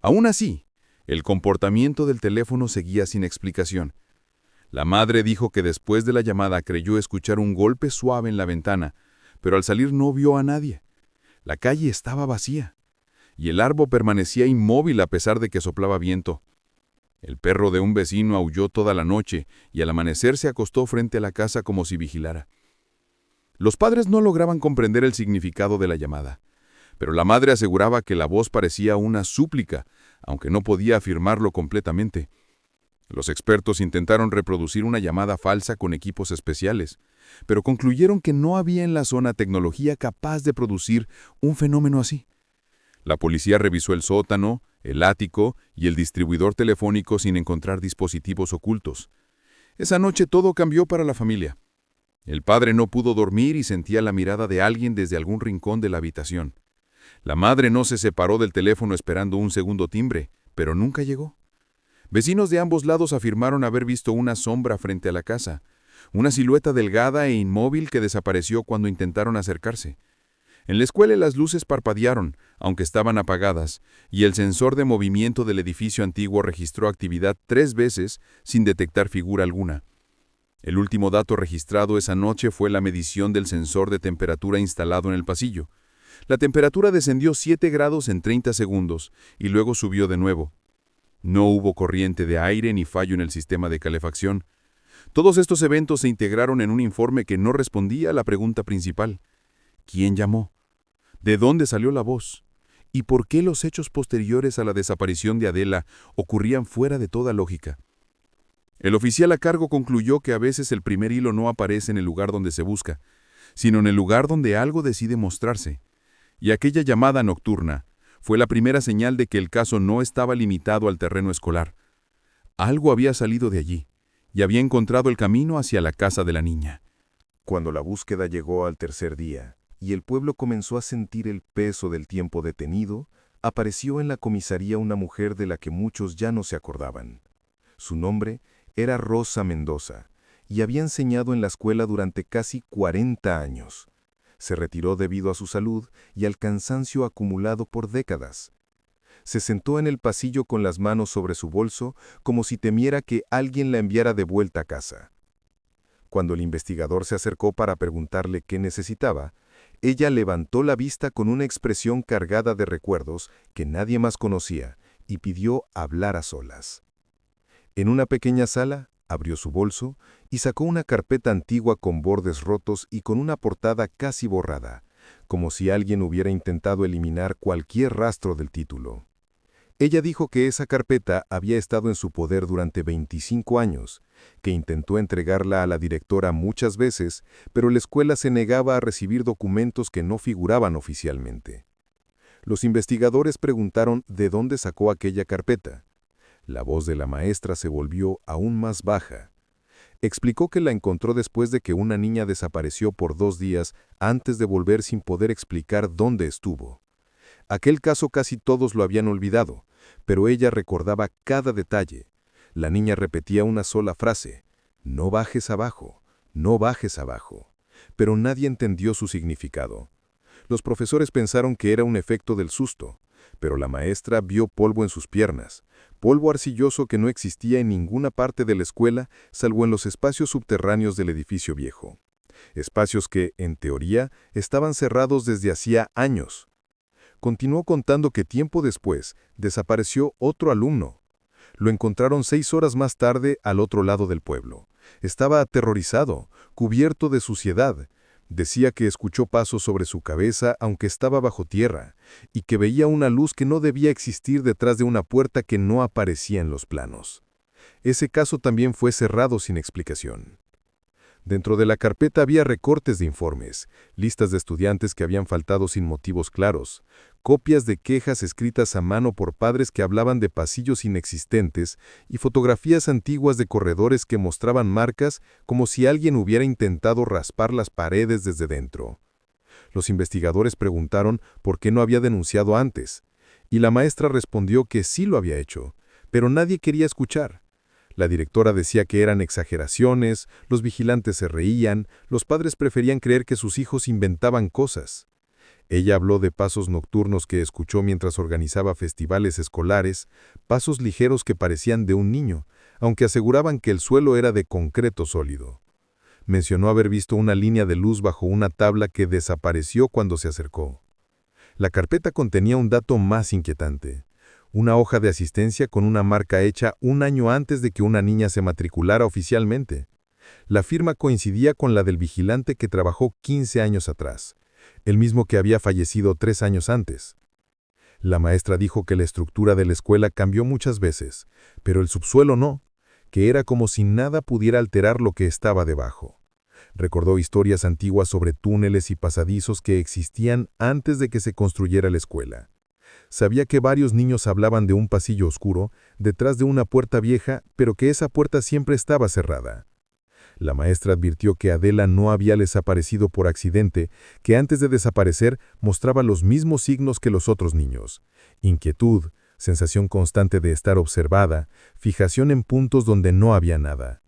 Aún así, el comportamiento del teléfono seguía sin explicación. La madre dijo que después de la llamada creyó escuchar un golpe suave en la ventana, pero al salir no vio a nadie. La calle estaba vacía, y el árbol permanecía inmóvil a pesar de que soplaba viento. El perro de un vecino aulló toda la noche y al amanecer se acostó frente a la casa como si vigilara. Los padres no lograban comprender el significado de la llamada, pero la madre aseguraba que la voz parecía una súplica, aunque no podía afirmarlo completamente. Los expertos intentaron reproducir una llamada falsa con equipos especiales, pero concluyeron que no había en la zona tecnología capaz de producir un fenómeno así. La policía revisó el sótano, el ático y el distribuidor telefónico sin encontrar dispositivos ocultos. Esa noche todo cambió para la familia. El padre no pudo dormir y sentía la mirada de alguien desde algún rincón de la habitación. La madre no se separó del teléfono esperando un segundo timbre, pero nunca llegó. Vecinos de ambos lados afirmaron haber visto una sombra frente a la casa, una silueta delgada e inmóvil que desapareció cuando intentaron acercarse. En la escuela las luces parpadearon, aunque estaban apagadas, y el sensor de movimiento del edificio antiguo registró actividad 3 veces sin detectar figura alguna. El último dato registrado esa noche fue la medición del sensor de temperatura instalado en el pasillo. La temperatura descendió 7 grados en 30 segundos y luego subió de nuevo. No hubo corriente de aire ni fallo en el sistema de calefacción. Todos estos eventos se integraron en un informe que no respondía a la pregunta principal. ¿Quién llamó? ¿De dónde salió la voz? ¿Y por qué los hechos posteriores a la desaparición de Adela ocurrían fuera de toda lógica? El oficial a cargo concluyó que a veces el primer hilo no aparece en el lugar donde se busca, sino en el lugar donde algo decide mostrarse. Y aquella llamada nocturna fue la primera señal de que el caso no estaba limitado al terreno escolar. Algo había salido de allí y había encontrado el camino hacia la casa de la niña. Cuando la búsqueda llegó al tercer día y el pueblo comenzó a sentir el peso del tiempo detenido, apareció en la comisaría una mujer de la que muchos ya no se acordaban. Su nombre era Rosa Mendoza y había enseñado en la escuela durante casi 40 años. Se retiró debido a su salud y al cansancio acumulado por décadas. Se sentó en el pasillo con las manos sobre su bolso como si temiera que alguien la enviara de vuelta a casa. Cuando el investigador se acercó para preguntarle qué necesitaba, ella levantó la vista con una expresión cargada de recuerdos que nadie más conocía y pidió hablar a solas. En una pequeña sala, abrió su bolso y sacó una carpeta antigua con bordes rotos y con una portada casi borrada, como si alguien hubiera intentado eliminar cualquier rastro del título. Ella dijo que esa carpeta había estado en su poder durante 25 años, que intentó entregarla a la directora muchas veces, pero la escuela se negaba a recibir documentos que no figuraban oficialmente. Los investigadores preguntaron de dónde sacó aquella carpeta. La voz de la maestra se volvió aún más baja. Explicó que la encontró después de que una niña desapareció por 2 días antes de volver sin poder explicar dónde estuvo. Aquel caso casi todos lo habían olvidado, pero ella recordaba cada detalle. La niña repetía una sola frase: «No bajes abajo, no bajes abajo», pero nadie entendió su significado. Los profesores pensaron que era un efecto del susto, pero la maestra vio polvo en sus piernas, polvo arcilloso que no existía en ninguna parte de la escuela salvo en los espacios subterráneos del edificio viejo. Espacios que, en teoría, estaban cerrados desde hacía años. Continuó contando que tiempo después desapareció otro alumno. Lo encontraron 6 horas más tarde al otro lado del pueblo. Estaba aterrorizado, cubierto de suciedad. Decía que escuchó pasos sobre su cabeza aunque estaba bajo tierra, y que veía una luz que no debía existir detrás de una puerta que no aparecía en los planos. Ese caso también fue cerrado sin explicación. Dentro de la carpeta había recortes de informes, listas de estudiantes que habían faltado sin motivos claros, copias de quejas escritas a mano por padres que hablaban de pasillos inexistentes y fotografías antiguas de corredores que mostraban marcas como si alguien hubiera intentado raspar las paredes desde dentro. Los investigadores preguntaron por qué no había denunciado antes, y la maestra respondió que sí lo había hecho, pero nadie quería escuchar. La directora decía que eran exageraciones, los vigilantes se reían, los padres preferían creer que sus hijos inventaban cosas. Ella habló de pasos nocturnos que escuchó mientras organizaba festivales escolares, pasos ligeros que parecían de un niño, aunque aseguraban que el suelo era de concreto sólido. Mencionó haber visto una línea de luz bajo una tabla que desapareció cuando se acercó. La carpeta contenía un dato más inquietante: una hoja de asistencia con una marca hecha 1 año antes de que una niña se matriculara oficialmente. La firma coincidía con la del vigilante que trabajó 15 años atrás, el mismo que había fallecido 3 años antes. La maestra dijo que la estructura de la escuela cambió muchas veces, pero el subsuelo no, que era como si nada pudiera alterar lo que estaba debajo. Recordó historias antiguas sobre túneles y pasadizos que existían antes de que se construyera la escuela. Sabía que varios niños hablaban de un pasillo oscuro, detrás de una puerta vieja, pero que esa puerta siempre estaba cerrada. La maestra advirtió que Adela no había desaparecido por accidente, que antes de desaparecer mostraba los mismos signos que los otros niños: inquietud, sensación constante de estar observada, fijación en puntos donde no había nada.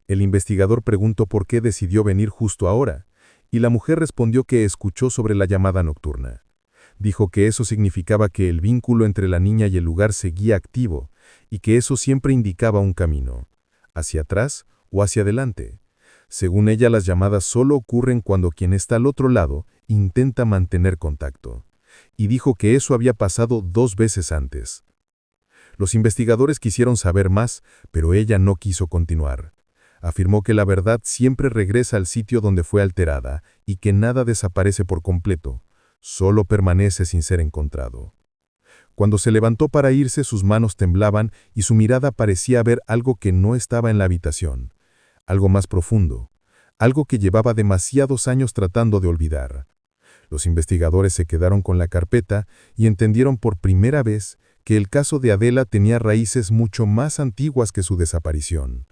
El investigador preguntó por qué decidió venir justo ahora, y la mujer respondió que escuchó sobre la llamada nocturna. Dijo que eso significaba que el vínculo entre la niña y el lugar seguía activo, y que eso siempre indicaba un camino, hacia atrás o hacia adelante. Según ella, las llamadas solo ocurren cuando quien está al otro lado intenta mantener contacto, y dijo que eso había pasado 2 veces antes. Los investigadores quisieron saber más, pero ella no quiso continuar. Afirmó que la verdad siempre regresa al sitio donde fue alterada y que nada desaparece por completo, solo permanece sin ser encontrado. Cuando se levantó para irse, sus manos temblaban y su mirada parecía ver algo que no estaba en la habitación, algo más profundo, algo que llevaba demasiados años tratando de olvidar. Los investigadores se quedaron con la carpeta y entendieron por primera vez que el caso de Adela tenía raíces mucho más antiguas que su desaparición,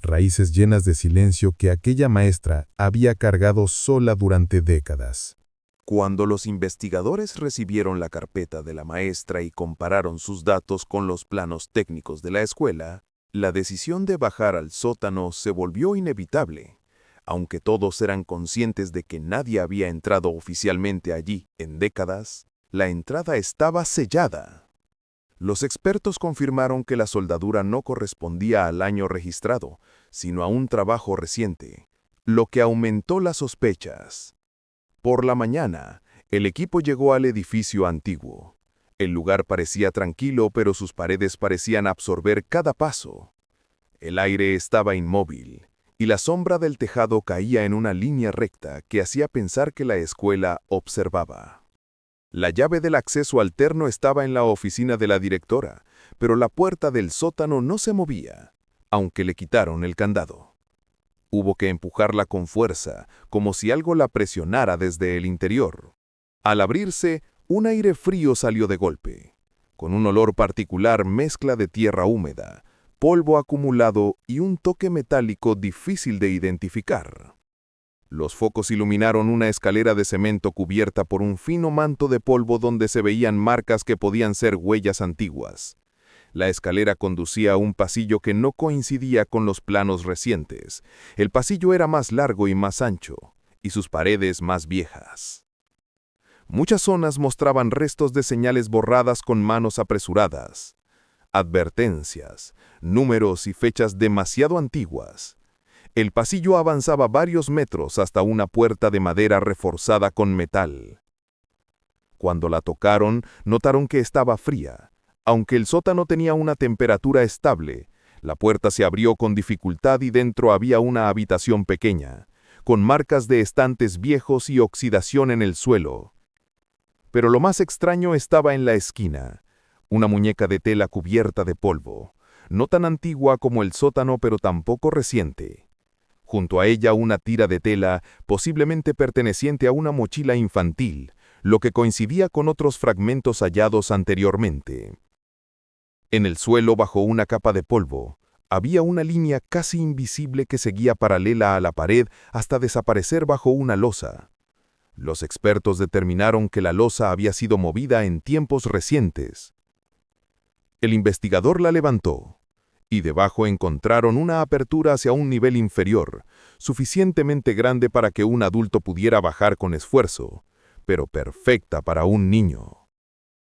raíces llenas de silencio que aquella maestra había cargado sola durante décadas. Cuando los investigadores recibieron la carpeta de la maestra y compararon sus datos con los planos técnicos de la escuela, la decisión de bajar al sótano se volvió inevitable. Aunque todos eran conscientes de que nadie había entrado oficialmente allí en décadas, la entrada estaba sellada. Los expertos confirmaron que la soldadura no correspondía al año registrado, sino a un trabajo reciente, lo que aumentó las sospechas. Por la mañana, el equipo llegó al edificio antiguo. El lugar parecía tranquilo, pero sus paredes parecían absorber cada paso. El aire estaba inmóvil, y la sombra del tejado caía en una línea recta que hacía pensar que la escuela observaba. La llave del acceso alterno estaba en la oficina de la directora, pero la puerta del sótano no se movía, aunque le quitaron el candado. Hubo que empujarla con fuerza, como si algo la presionara desde el interior. Al abrirse, un aire frío salió de golpe, con un olor particular mezcla de tierra húmeda, polvo acumulado y un toque metálico difícil de identificar. Los focos iluminaron una escalera de cemento cubierta por un fino manto de polvo donde se veían marcas que podían ser huellas antiguas. La escalera conducía a un pasillo que no coincidía con los planos recientes. El pasillo era más largo y más ancho, y sus paredes más viejas. Muchas zonas mostraban restos de señales borradas con manos apresuradas. Advertencias, números y fechas demasiado antiguas. El pasillo avanzaba varios metros hasta una puerta de madera reforzada con metal. Cuando la tocaron, notaron que estaba fría. Aunque el sótano tenía una temperatura estable, la puerta se abrió con dificultad y dentro había una habitación pequeña, con marcas de estantes viejos y oxidación en el suelo. Pero lo más extraño estaba en la esquina, una muñeca de tela cubierta de polvo, no tan antigua como el sótano pero tampoco reciente. Junto a ella una tira de tela, posiblemente perteneciente a una mochila infantil, lo que coincidía con otros fragmentos hallados anteriormente. En el suelo, bajo una capa de polvo, había una línea casi invisible que seguía paralela a la pared hasta desaparecer bajo una losa. Los expertos determinaron que la losa había sido movida en tiempos recientes. El investigador la levantó, y debajo encontraron una apertura hacia un nivel inferior, suficientemente grande para que un adulto pudiera bajar con esfuerzo, pero perfecta para un niño.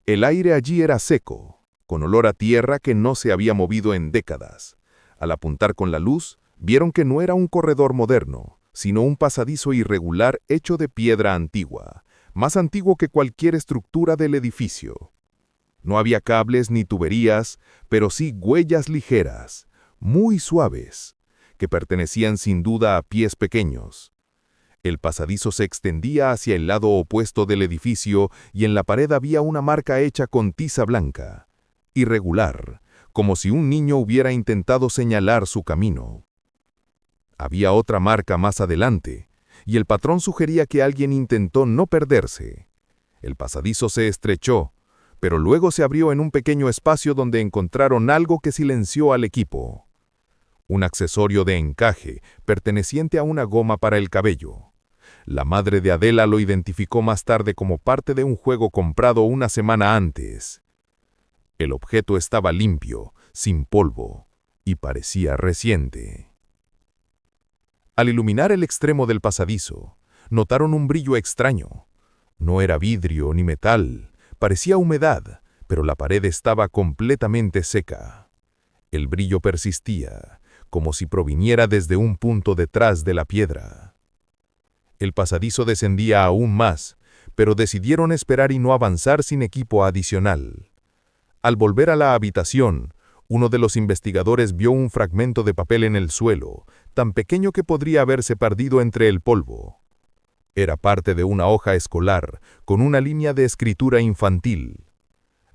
El aire allí era seco, con olor a tierra que no se había movido en décadas. Al apuntar con la luz, vieron que no era un corredor moderno, sino un pasadizo irregular hecho de piedra antigua, más antiguo que cualquier estructura del edificio. No había cables ni tuberías, pero sí huellas ligeras, muy suaves, que pertenecían sin duda a pies pequeños. El pasadizo se extendía hacia el lado opuesto del edificio y en la pared había una marca hecha con tiza blanca, irregular, como si un niño hubiera intentado señalar su camino. Había otra marca más adelante, y el patrón sugería que alguien intentó no perderse. El pasadizo se estrechó, pero luego se abrió en un pequeño espacio donde encontraron algo que silenció al equipo. Un accesorio de encaje, perteneciente a una goma para el cabello. La madre de Adela lo identificó más tarde como parte de un juego comprado una semana antes. El objeto estaba limpio, sin polvo, y parecía reciente. Al iluminar el extremo del pasadizo, notaron un brillo extraño. No era vidrio ni metal. Parecía humedad, pero la pared estaba completamente seca. El brillo persistía, como si proviniera desde un punto detrás de la piedra. El pasadizo descendía aún más, pero decidieron esperar y no avanzar sin equipo adicional. Al volver a la habitación, uno de los investigadores vio un fragmento de papel en el suelo, tan pequeño que podría haberse perdido entre el polvo. Era parte de una hoja escolar, con una línea de escritura infantil.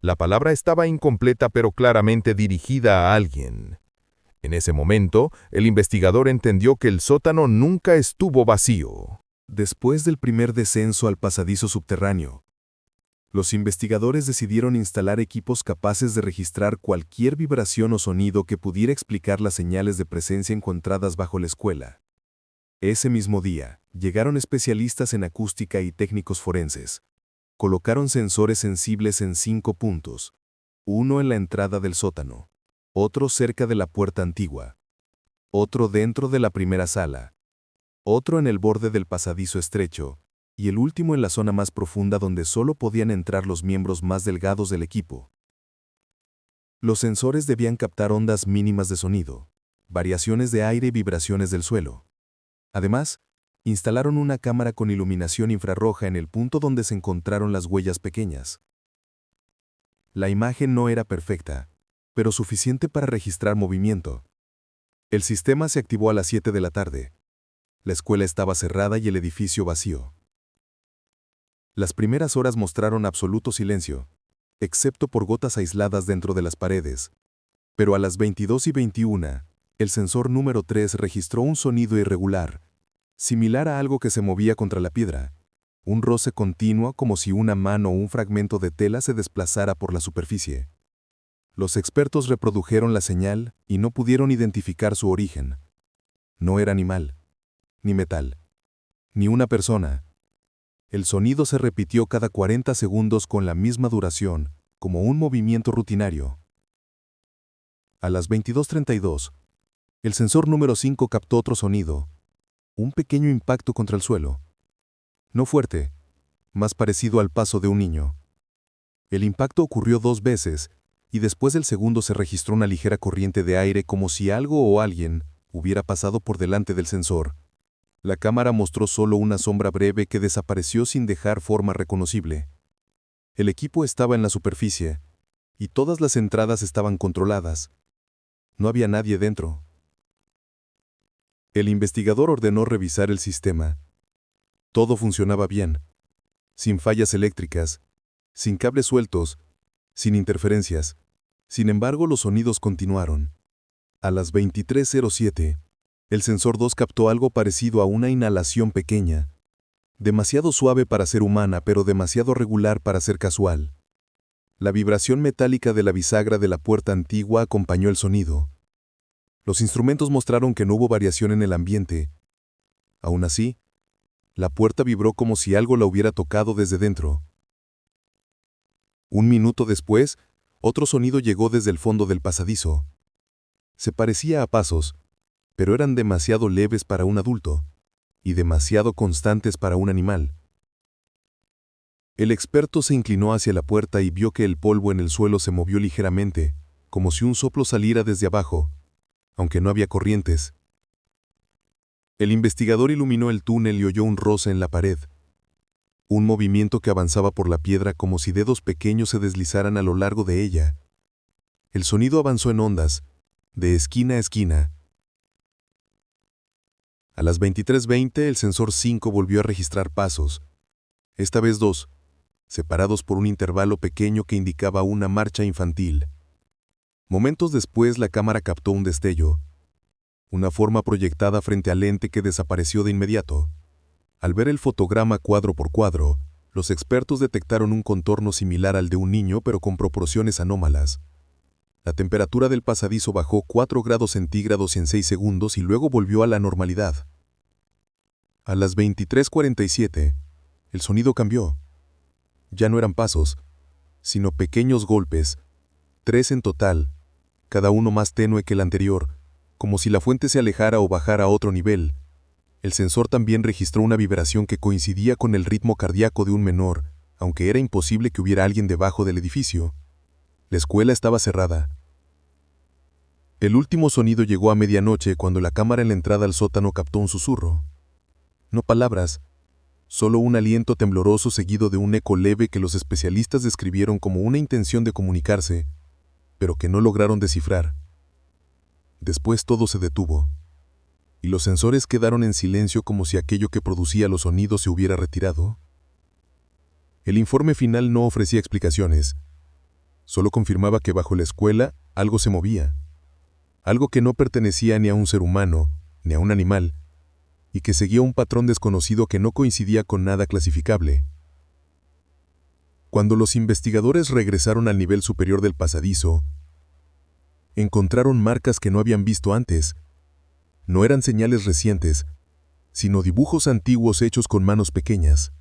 La palabra estaba incompleta pero claramente dirigida a alguien. En ese momento, el investigador entendió que el sótano nunca estuvo vacío. Después del primer descenso al pasadizo subterráneo, los investigadores decidieron instalar equipos capaces de registrar cualquier vibración o sonido que pudiera explicar las señales de presencia encontradas bajo la escuela. Ese mismo día, llegaron especialistas en acústica y técnicos forenses. Colocaron sensores sensibles en 5 puntos, uno en la entrada del sótano, otro cerca de la puerta antigua, otro dentro de la primera sala, otro en el borde del pasadizo estrecho, y el último en la zona más profunda donde solo podían entrar los miembros más delgados del equipo. Los sensores debían captar ondas mínimas de sonido, variaciones de aire y vibraciones del suelo. Además, instalaron una cámara con iluminación infrarroja en el punto donde se encontraron las huellas pequeñas. La imagen no era perfecta, pero suficiente para registrar movimiento. El sistema se activó a las 7 de la tarde. La escuela estaba cerrada y el edificio vacío. Las primeras horas mostraron absoluto silencio, excepto por gotas aisladas dentro de las paredes. Pero a las 22:21, el sensor número 3 registró un sonido irregular, similar a algo que se movía contra la piedra, un roce continuo como si una mano o un fragmento de tela se desplazara por la superficie. Los expertos reprodujeron la señal y no pudieron identificar su origen. No era animal, ni metal, Ni una persona. El sonido se repitió cada 40 segundos con la misma duración, como un movimiento rutinario. A las 22:32, el sensor número 5 captó otro sonido, un pequeño impacto contra el suelo. No fuerte, más parecido al paso de un niño. El impacto ocurrió 2 veces, y después del segundo se registró una ligera corriente de aire como si algo o alguien hubiera pasado por delante del sensor. La cámara mostró solo una sombra breve que desapareció sin dejar forma reconocible. El equipo estaba en la superficie, y todas las entradas estaban controladas. No había nadie dentro. El investigador ordenó revisar el sistema. Todo funcionaba bien, sin fallas eléctricas, sin cables sueltos, sin interferencias. Sin embargo, los sonidos continuaron. A las 23:07, el sensor 2 captó algo parecido a una inhalación pequeña, demasiado suave para ser humana, pero demasiado regular para ser casual. La vibración metálica de la bisagra de la puerta antigua acompañó el sonido. Los instrumentos mostraron que no hubo variación en el ambiente. Aún así, la puerta vibró como si algo la hubiera tocado desde dentro. Un minuto después, otro sonido llegó desde el fondo del pasadizo. Se parecía a pasos, pero eran demasiado leves para un adulto y demasiado constantes para un animal. El experto se inclinó hacia la puerta y vio que el polvo en el suelo se movió ligeramente, como si un soplo saliera desde abajo, aunque no había corrientes. El investigador iluminó el túnel y oyó un roce en la pared, un movimiento que avanzaba por la piedra como si dedos pequeños se deslizaran a lo largo de ella. El sonido avanzó en ondas, de esquina a esquina. A las 23:20 el sensor 5 volvió a registrar pasos, esta vez 2, separados por un intervalo pequeño que indicaba una marcha infantil. Momentos después la cámara captó un destello, una forma proyectada frente al lente que desapareció de inmediato. Al ver el fotograma cuadro por cuadro, los expertos detectaron un contorno similar al de un niño pero con proporciones anómalas. La temperatura del pasadizo bajó 4 grados centígrados en 6 segundos y luego volvió a la normalidad. A las 23:47, el sonido cambió. Ya no eran pasos, sino pequeños golpes, 3 en total, cada uno más tenue que el anterior, como si la fuente se alejara o bajara a otro nivel. El sensor también registró una vibración que coincidía con el ritmo cardíaco de un menor, aunque era imposible que hubiera alguien debajo del edificio. La escuela estaba cerrada. El último sonido llegó a medianoche cuando la cámara en la entrada al sótano captó un susurro. No palabras, solo un aliento tembloroso seguido de un eco leve que los especialistas describieron como una intención de comunicarse, pero que no lograron descifrar. Después todo se detuvo, y los sensores quedaron en silencio como si aquello que producía los sonidos se hubiera retirado. El informe final no ofrecía explicaciones, solo confirmaba que bajo la escuela algo se movía, algo que no pertenecía ni a un ser humano, ni a un animal, y que seguía un patrón desconocido que no coincidía con nada clasificable. Cuando los investigadores regresaron al nivel superior del pasadizo, encontraron marcas que no habían visto antes. No eran señales recientes, sino dibujos antiguos hechos con manos pequeñas.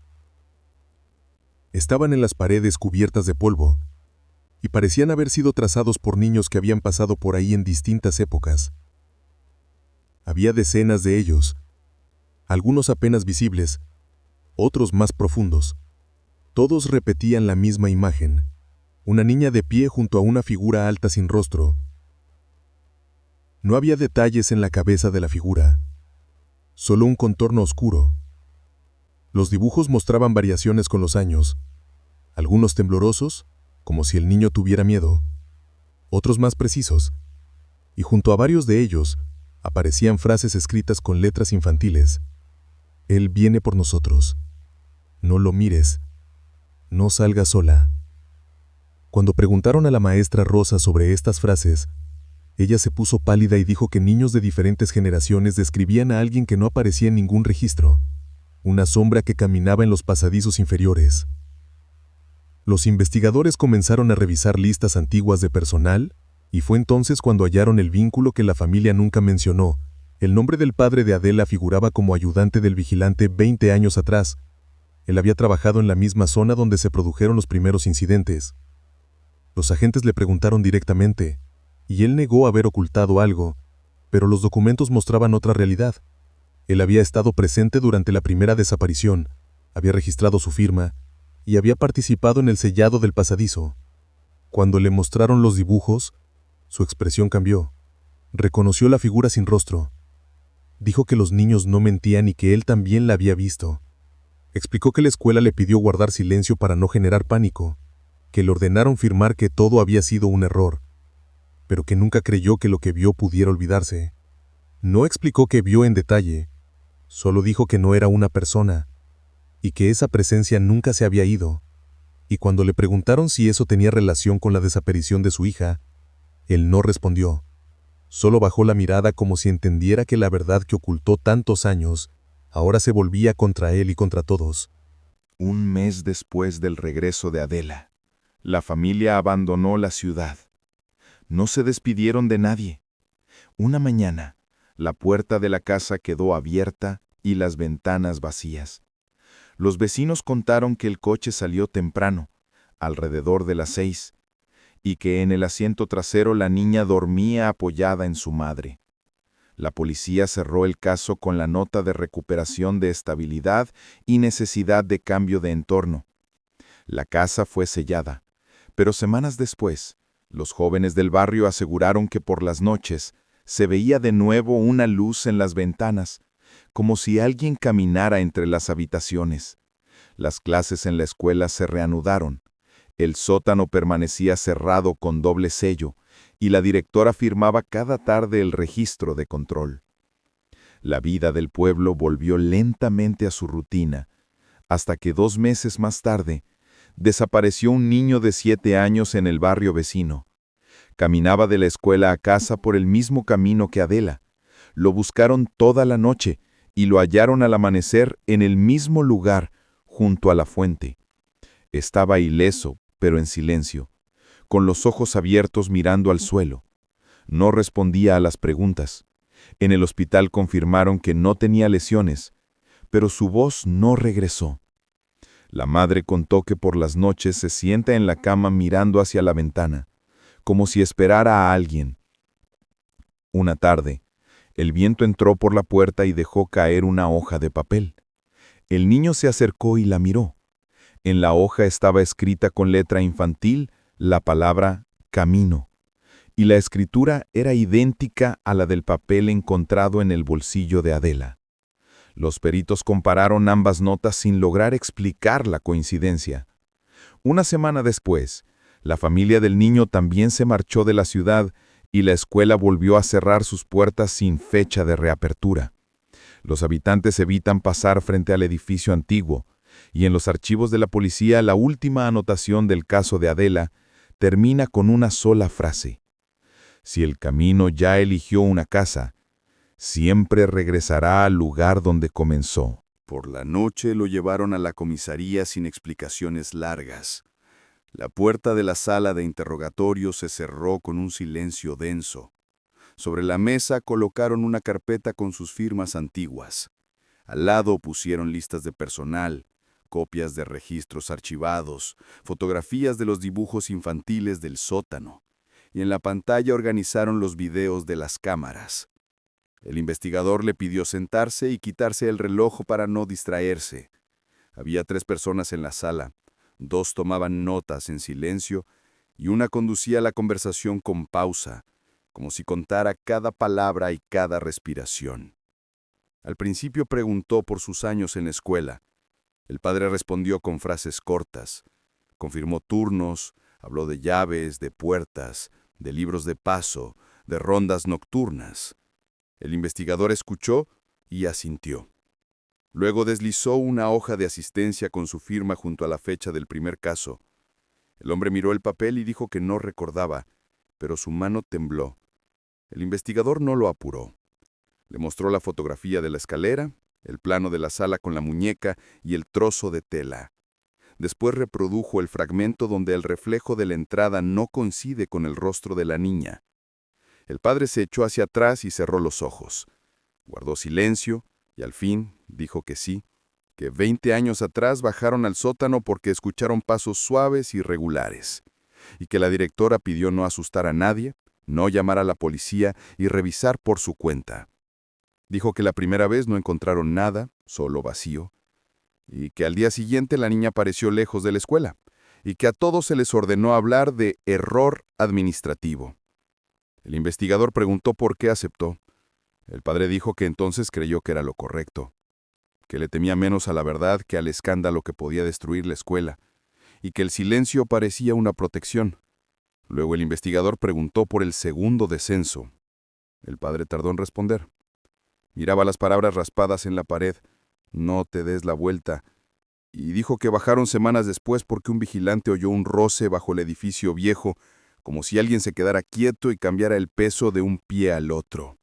Estaban en las paredes cubiertas de polvo, y parecían haber sido trazados por niños que habían pasado por ahí en distintas épocas. Había decenas de ellos, algunos apenas visibles, otros más profundos. Todos repetían la misma imagen, una niña de pie junto a una figura alta sin rostro. No había detalles en la cabeza de la figura, solo un contorno oscuro. Los dibujos mostraban variaciones con los años, algunos temblorosos, como si el niño tuviera miedo, otros más precisos, y junto a varios de ellos aparecían frases escritas con letras infantiles. Él viene por nosotros. No lo mires. No salgas sola. Cuando preguntaron a la maestra Rosa sobre estas frases, ella se puso pálida y dijo que niños de diferentes generaciones describían a alguien que no aparecía en ningún registro, una sombra que caminaba en los pasadizos inferiores. Los investigadores comenzaron a revisar listas antiguas de personal, y fue entonces cuando hallaron el vínculo que la familia nunca mencionó, El nombre del padre de Adela figuraba como ayudante del vigilante 20 años atrás. Él había trabajado en la misma zona donde se produjeron los primeros incidentes. Los agentes le preguntaron directamente, y él negó haber ocultado algo, pero los documentos mostraban otra realidad. Él había estado presente durante la primera desaparición, había registrado su firma, y había participado en el sellado del pasadizo. Cuando le mostraron los dibujos, su expresión cambió. Reconoció la figura sin rostro. Dijo que los niños no mentían y que él también la había visto. Explicó que la escuela le pidió guardar silencio para no generar pánico, que le ordenaron firmar que todo había sido un error, pero que nunca creyó que lo que vio pudiera olvidarse. No explicó qué vio en detalle, solo dijo que no era una persona, y que esa presencia nunca se había ido, y cuando le preguntaron si eso tenía relación con la desaparición de su hija, él no respondió. Solo bajó la mirada como si entendiera que la verdad que ocultó tantos años ahora se volvía contra él y contra todos. Un mes después del regreso de Adela, la familia abandonó la ciudad. No se despidieron de nadie. Una mañana, la puerta de la casa quedó abierta y las ventanas vacías. Los vecinos contaron que el coche salió temprano, alrededor de las 6, y que en el asiento trasero la niña dormía apoyada en su madre. La policía cerró el caso con la nota de recuperación de estabilidad y necesidad de cambio de entorno. La casa fue sellada, pero semanas después, los jóvenes del barrio aseguraron que por las noches se veía de nuevo una luz en las ventanas, como si alguien caminara entre las habitaciones. Las clases en la escuela se reanudaron. El sótano permanecía cerrado con doble sello, y la directora firmaba cada tarde el registro de control. La vida del pueblo volvió lentamente a su rutina, hasta que 2 meses más tarde, desapareció un niño de 7 años en el barrio vecino. Caminaba de la escuela a casa por el mismo camino que Adela. Lo buscaron toda la noche y lo hallaron al amanecer en el mismo lugar, junto a la fuente. Estaba ileso, pero en silencio, con los ojos abiertos mirando al suelo. No respondía a las preguntas. En el hospital confirmaron que no tenía lesiones, pero su voz no regresó. La madre contó que por las noches se sienta en la cama mirando hacia la ventana, como si esperara a alguien. Una tarde, el viento entró por la puerta y dejó caer una hoja de papel. El niño se acercó y la miró. En la hoja estaba escrita con letra infantil la palabra camino, y la escritura era idéntica a la del papel encontrado en el bolsillo de Adela. Los peritos compararon ambas notas sin lograr explicar la coincidencia. Una semana después, la familia del niño también se marchó de la ciudad y la escuela volvió a cerrar sus puertas sin fecha de reapertura. Los habitantes evitan pasar frente al edificio antiguo, y en los archivos de la policía la última anotación del caso de Adela termina con una sola frase: si el camino ya eligió una casa, siempre regresará al lugar donde comenzó. Por la noche lo llevaron a la comisaría sin explicaciones largas. La puerta de la sala de interrogatorio se cerró con un silencio denso. Sobre la mesa colocaron una carpeta con sus firmas antiguas. Al lado pusieron listas de personal, copias de registros archivados, fotografías de los dibujos infantiles del sótano, y en la pantalla organizaron los videos de las cámaras. El investigador le pidió sentarse y quitarse el reloj para no distraerse. Había 3 personas en la sala, 2 tomaban notas en silencio y una conducía la conversación con pausa, como si contara cada palabra y cada respiración. Al principio preguntó por sus años en la escuela. El padre respondió con frases cortas. Confirmó turnos, habló de llaves, de puertas, de libros de paso, de rondas nocturnas. El investigador escuchó y asintió. Luego deslizó una hoja de asistencia con su firma junto a la fecha del primer caso. El hombre miró el papel y dijo que no recordaba, pero su mano tembló. El investigador no lo apuró. Le mostró la fotografía de la escalera, el plano de la sala con la muñeca y el trozo de tela. Después reprodujo el fragmento donde el reflejo de la entrada no coincide con el rostro de la niña. El padre se echó hacia atrás y cerró los ojos. Guardó silencio y al fin dijo que sí, que 20 años atrás bajaron al sótano porque escucharon pasos suaves y regulares, y que la directora pidió no asustar a nadie, no llamar a la policía y revisar por su cuenta. Dijo que la primera vez no encontraron nada, solo vacío, y que al día siguiente la niña apareció lejos de la escuela, y que a todos se les ordenó hablar de error administrativo. El investigador preguntó por qué aceptó. El padre dijo que entonces creyó que era lo correcto, que le temía menos a la verdad que al escándalo que podía destruir la escuela, y que el silencio parecía una protección. Luego el investigador preguntó por el segundo descenso. El padre tardó en responder. Miraba las palabras raspadas en la pared, no te des la vuelta, y dijo que bajaron semanas después porque un vigilante oyó un roce bajo el edificio viejo, como si alguien se quedara quieto y cambiara el peso de un pie al otro.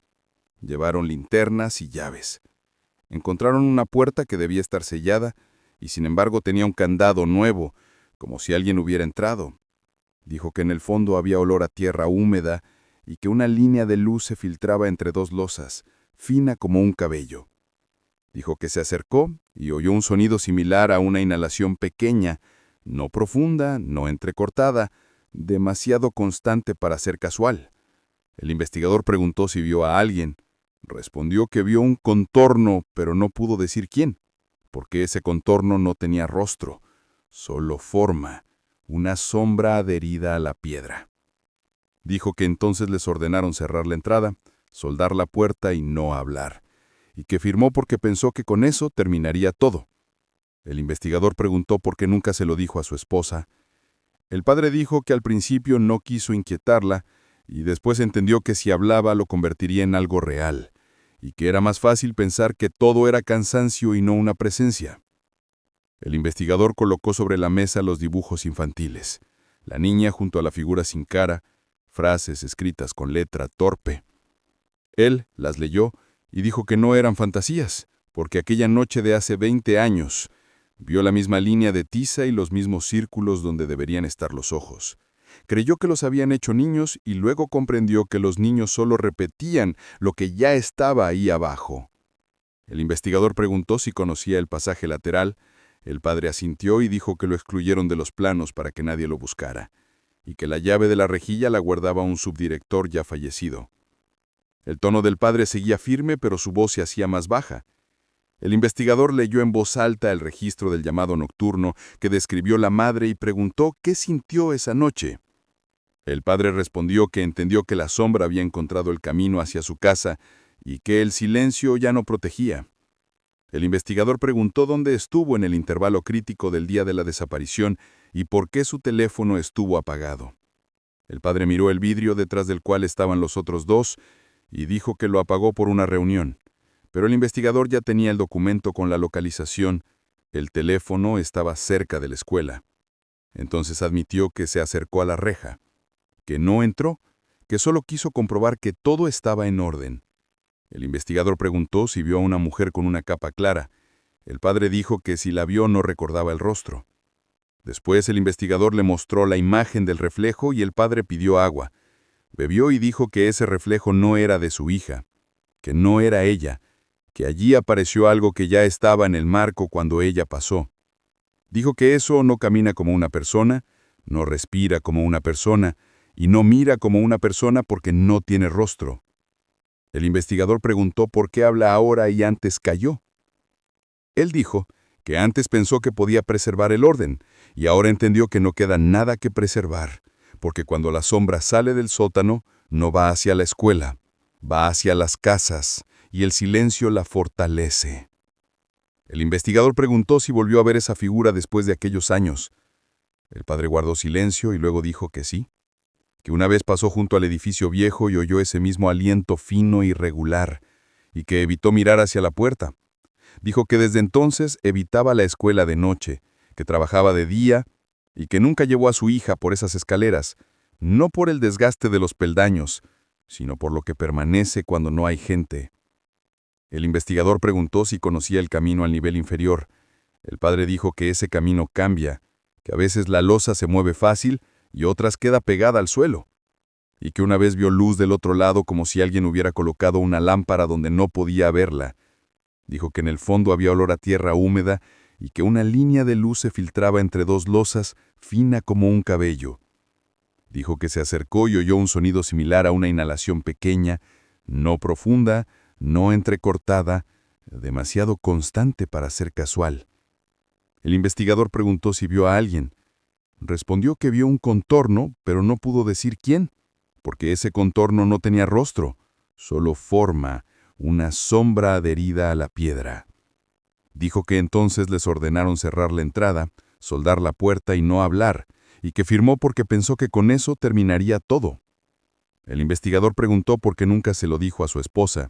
Llevaron linternas y llaves. Encontraron una puerta que debía estar sellada, y sin embargo tenía un candado nuevo, como si alguien hubiera entrado. Dijo que en el fondo había olor a tierra húmeda y que una línea de luz se filtraba entre dos losas, fina como un cabello. Dijo que se acercó y oyó un sonido similar a una inhalación pequeña, no profunda, no entrecortada, demasiado constante para ser casual. El investigador preguntó si vio a alguien. Respondió que vio un contorno, pero no pudo decir quién, porque ese contorno no tenía rostro, solo forma, una sombra adherida a la piedra. Dijo que entonces les ordenaron cerrar la entrada, soldar la puerta y no hablar, y que firmó porque pensó que con eso terminaría todo. El investigador preguntó por qué nunca se lo dijo a su esposa. El padre dijo que al principio no quiso inquietarla, y después entendió que si hablaba lo convertiría en algo real, y que era más fácil pensar que todo era cansancio y no una presencia. El investigador colocó sobre la mesa los dibujos infantiles, la niña junto a la figura sin cara, frases escritas con letra torpe. Él las leyó y dijo que no eran fantasías, porque aquella noche de hace 20 años vio la misma línea de tiza y los mismos círculos donde deberían estar los ojos. Creyó que los habían hecho niños y luego comprendió que los niños solo repetían lo que ya estaba ahí abajo. El investigador preguntó si conocía el pasaje lateral. El padre asintió y dijo que lo excluyeron de los planos para que nadie lo buscara, y que la llave de la rejilla la guardaba un subdirector ya fallecido. El tono del padre seguía firme, pero su voz se hacía más baja. El investigador leyó en voz alta el registro del llamado nocturno que describió la madre y preguntó qué sintió esa noche. El padre respondió que entendió que la sombra había encontrado el camino hacia su casa y que el silencio ya no protegía. El investigador preguntó dónde estuvo en el intervalo crítico del día de la desaparición y por qué su teléfono estuvo apagado. El padre miró el vidrio detrás del cual estaban los otros dos y dijo que lo apagó por una reunión. Pero el investigador ya tenía el documento con la localización. El teléfono estaba cerca de la escuela. Entonces admitió que se acercó a la reja, que no entró, que solo quiso comprobar que todo estaba en orden. El investigador preguntó si vio a una mujer con una capa clara. El padre dijo que si la vio no recordaba el rostro. Después el investigador le mostró la imagen del reflejo y el padre pidió agua. Bebió y dijo que ese reflejo no era de su hija, que no era ella, que allí apareció algo que ya estaba en el marco cuando ella pasó. Dijo que eso no camina como una persona, no respira como una persona, y no mira como una persona porque no tiene rostro. El investigador preguntó por qué habla ahora y antes calló. Él dijo que antes pensó que podía preservar el orden, y ahora entendió que no queda nada que preservar, porque cuando la sombra sale del sótano, no va hacia la escuela, va hacia las casas, y el silencio la fortalece. El investigador preguntó si volvió a ver esa figura después de aquellos años. El padre guardó silencio y luego dijo que sí, que una vez pasó junto al edificio viejo y oyó ese mismo aliento fino y regular, y que evitó mirar hacia la puerta. Dijo que desde entonces evitaba la escuela de noche, que trabajaba de día y que nunca llevó a su hija por esas escaleras, no por el desgaste de los peldaños, sino por lo que permanece cuando no hay gente. El investigador preguntó si conocía el camino al nivel inferior. El padre dijo que ese camino cambia, que a veces la losa se mueve fácil y otras queda pegada al suelo, y que una vez vio luz del otro lado como si alguien hubiera colocado una lámpara donde no podía verla. Dijo que en el fondo había olor a tierra húmeda y que una línea de luz se filtraba entre dos losas, fina como un cabello. Dijo que se acercó y oyó un sonido similar a una inhalación pequeña, no profunda, no entrecortada, demasiado constante para ser casual. El investigador preguntó si vio a alguien. Respondió que vio un contorno, pero no pudo decir quién, porque ese contorno no tenía rostro, solo forma, una sombra adherida a la piedra. Dijo que entonces les ordenaron cerrar la entrada, soldar la puerta y no hablar, y que firmó porque pensó que con eso terminaría todo. El investigador preguntó por qué nunca se lo dijo a su esposa.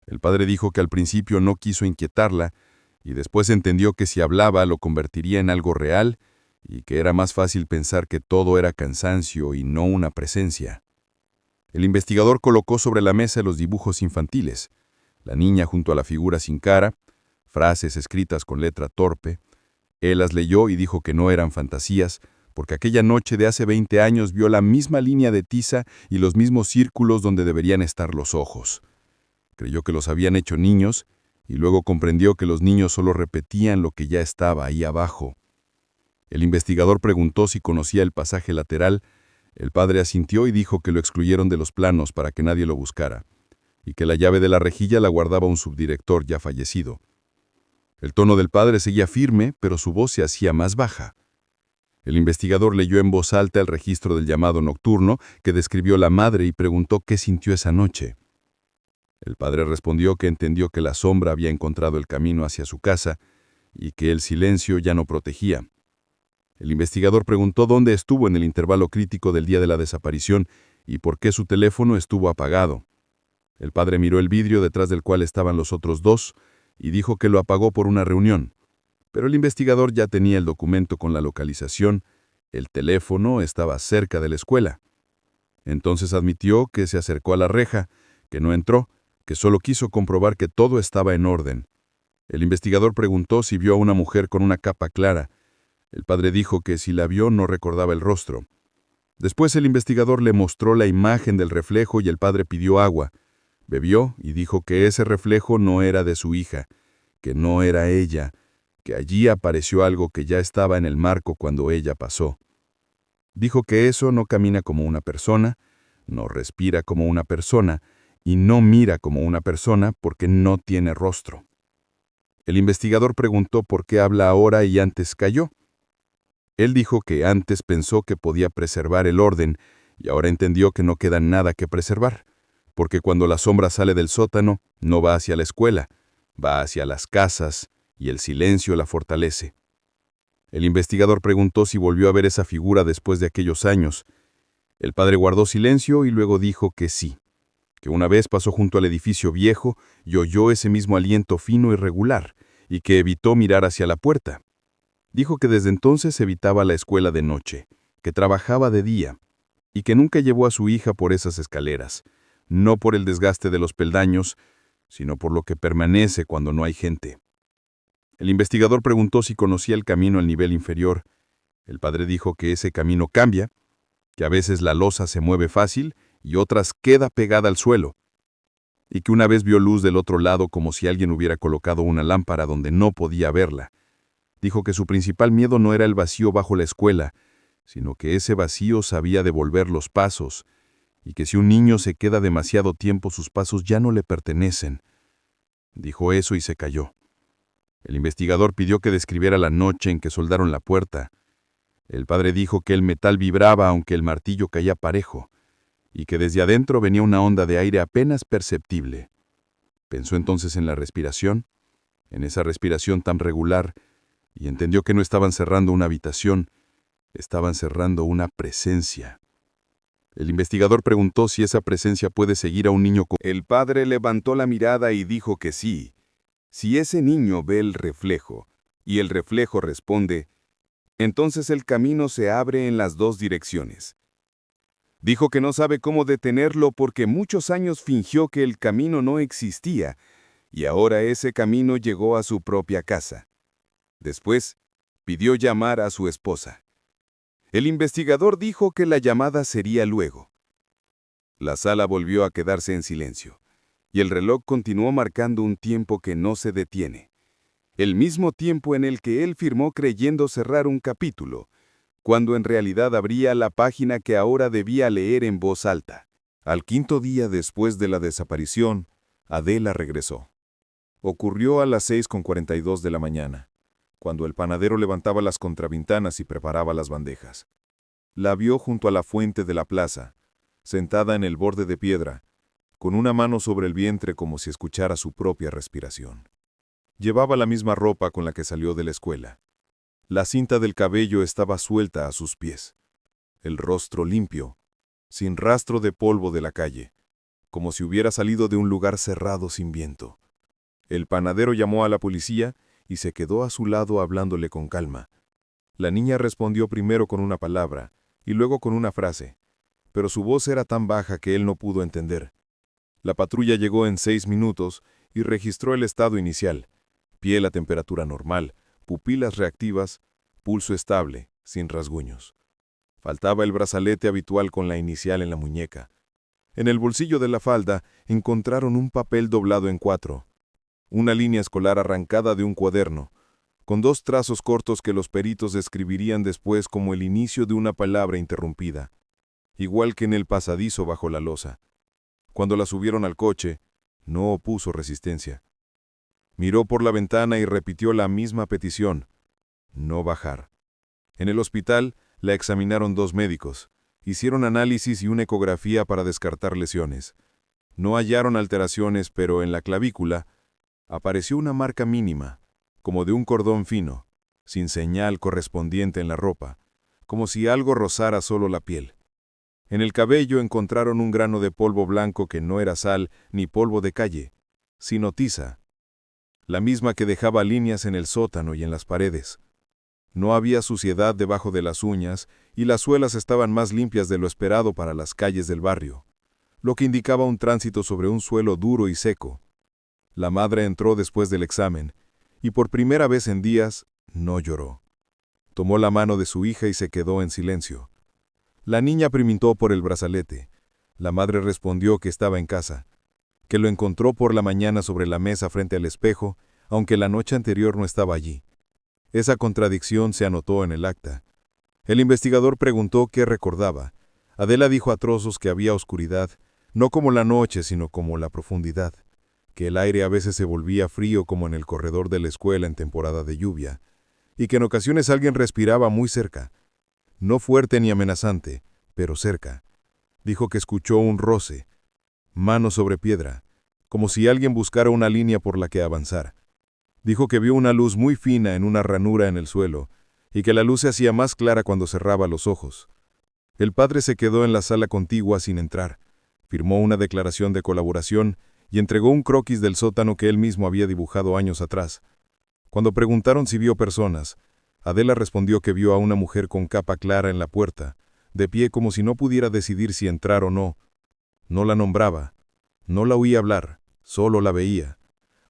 El padre dijo que al principio no quiso inquietarla, y después entendió que si hablaba lo convertiría en algo real, y que era más fácil pensar que todo era cansancio y no una presencia. El investigador colocó sobre la mesa los dibujos infantiles, la niña junto a la figura sin cara, frases escritas con letra torpe. Él las leyó y dijo que no eran fantasías, porque aquella noche de hace 20 años vio la misma línea de tiza y los mismos círculos donde deberían estar los ojos. Creyó que los habían hecho niños, y luego comprendió que los niños solo repetían lo que ya estaba ahí abajo. El investigador preguntó si conocía el pasaje lateral. El padre asintió y dijo que lo excluyeron de los planos para que nadie lo buscara, y que la llave de la rejilla la guardaba un subdirector ya fallecido. El tono del padre seguía firme, pero su voz se hacía más baja. El investigador leyó en voz alta el registro del llamado nocturno que describió la madre y preguntó qué sintió esa noche. El padre respondió que entendió que la sombra había encontrado el camino hacia su casa y que el silencio ya no protegía. El investigador preguntó dónde estuvo en el intervalo crítico del día de la desaparición y por qué su teléfono estuvo apagado. El padre miró el vidrio detrás del cual estaban los otros dos y dijo que lo apagó por una reunión. Pero el investigador ya tenía el documento con la localización, el teléfono estaba cerca de la escuela. Entonces admitió que se acercó a la reja, que no entró, que solo quiso comprobar que todo estaba en orden. El investigador preguntó si vio a una mujer con una capa clara. El padre dijo que si la vio no recordaba el rostro. Después el investigador le mostró la imagen del reflejo y el padre pidió agua. Bebió y dijo que ese reflejo no era de su hija, que no era ella, que allí apareció algo que ya estaba en el marco cuando ella pasó. Dijo que eso no camina como una persona, no respira como una persona y no mira como una persona porque no tiene rostro. El investigador preguntó por qué habla ahora y antes calló. Él dijo que antes pensó que podía preservar el orden y ahora entendió que no queda nada que preservar, porque cuando la sombra sale del sótano no va hacia la escuela, va hacia las casas, y el silencio la fortalece. El investigador preguntó si volvió a ver esa figura después de aquellos años. El padre guardó silencio y luego dijo que sí, que una vez pasó junto al edificio viejo y oyó ese mismo aliento fino y regular, y que evitó mirar hacia la puerta. Dijo que desde entonces evitaba la escuela de noche, que trabajaba de día, y que nunca llevó a su hija por esas escaleras, no por el desgaste de los peldaños, sino por lo que permanece cuando no hay gente. El investigador preguntó si conocía el camino al nivel inferior. El padre dijo que ese camino cambia, que a veces la losa se mueve fácil y otras queda pegada al suelo, y que una vez vio luz del otro lado como si alguien hubiera colocado una lámpara donde no podía verla. Dijo que su principal miedo no era el vacío bajo la escuela, sino que ese vacío sabía devolver los pasos, y que si un niño se queda demasiado tiempo sus pasos ya no le pertenecen. Dijo eso y se calló. El investigador pidió que describiera la noche en que soldaron la puerta. El padre dijo que el metal vibraba aunque el martillo caía parejo, y que desde adentro venía una onda de aire apenas perceptible. Pensó entonces en la respiración, en esa respiración tan regular, y entendió que no estaban cerrando una habitación, estaban cerrando una presencia. El investigador preguntó si esa presencia puede seguir a un niño con... El padre levantó la mirada y dijo que sí. Si ese niño ve el reflejo, y el reflejo responde, entonces el camino se abre en las dos direcciones. Dijo que no sabe cómo detenerlo porque muchos años fingió que el camino no existía, y ahora ese camino llegó a su propia casa. Después, pidió llamar a su esposa. El investigador dijo que la llamada sería luego. La sala volvió a quedarse en silencio, y el reloj continuó marcando un tiempo que no se detiene. El mismo tiempo en el que él firmó creyendo cerrar un capítulo, cuando en realidad abría la página que ahora debía leer en voz alta. Al quinto día después de la desaparición, Adela regresó. Ocurrió a las 6:42 de la mañana, cuando el panadero levantaba las contraventanas y preparaba las bandejas. La vio junto a la fuente de la plaza, sentada en el borde de piedra, con una mano sobre el vientre como si escuchara su propia respiración. Llevaba la misma ropa con la que salió de la escuela. La cinta del cabello estaba suelta a sus pies. El rostro limpio, sin rastro de polvo de la calle, como si hubiera salido de un lugar cerrado sin viento. El panadero llamó a la policía y se quedó a su lado hablándole con calma. La niña respondió primero con una palabra y luego con una frase, pero su voz era tan baja que él no pudo entender. La patrulla llegó en 6 minutos y registró el estado inicial: piel a temperatura normal, pupilas reactivas, pulso estable, sin rasguños. Faltaba el brazalete habitual con la inicial en la muñeca. En el bolsillo de la falda encontraron un papel doblado en 4, una línea escolar arrancada de un cuaderno, con 2 trazos cortos que los peritos describirían después como el inicio de una palabra interrumpida, igual que en el pasadizo bajo la losa. Cuando la subieron al coche, no opuso resistencia. Miró por la ventana y repitió la misma petición: no bajar. En el hospital la examinaron 2 médicos, hicieron análisis y una ecografía para descartar lesiones. No hallaron alteraciones, pero en la clavícula apareció una marca mínima, como de un cordón fino, sin señal correspondiente en la ropa, como si algo rozara solo la piel. En el cabello encontraron un grano de polvo blanco que no era sal ni polvo de calle, sino tiza, la misma que dejaba líneas en el sótano y en las paredes. No había suciedad debajo de las uñas y las suelas estaban más limpias de lo esperado para las calles del barrio, lo que indicaba un tránsito sobre un suelo duro y seco. La madre entró después del examen y por primera vez en días no lloró. Tomó la mano de su hija y se quedó en silencio. La niña preguntó por el brazalete. La madre respondió que estaba en casa, que lo encontró por la mañana sobre la mesa frente al espejo, aunque la noche anterior no estaba allí. Esa contradicción se anotó en el acta. El investigador preguntó qué recordaba. Adela dijo a trozos que había oscuridad, no como la noche, sino como la profundidad, que el aire a veces se volvía frío como en el corredor de la escuela en temporada de lluvia, y que en ocasiones alguien respiraba muy cerca, no fuerte ni amenazante, pero cerca. Dijo que escuchó un roce, mano sobre piedra, como si alguien buscara una línea por la que avanzar. Dijo que vio una luz muy fina en una ranura en el suelo, y que la luz se hacía más clara cuando cerraba los ojos. El padre se quedó en la sala contigua sin entrar, firmó una declaración de colaboración y entregó un croquis del sótano que él mismo había dibujado años atrás. Cuando preguntaron si vio personas, Adela respondió que vio a una mujer con capa clara en la puerta, de pie como si no pudiera decidir si entrar o no. No la nombraba, no la oía hablar, solo la veía.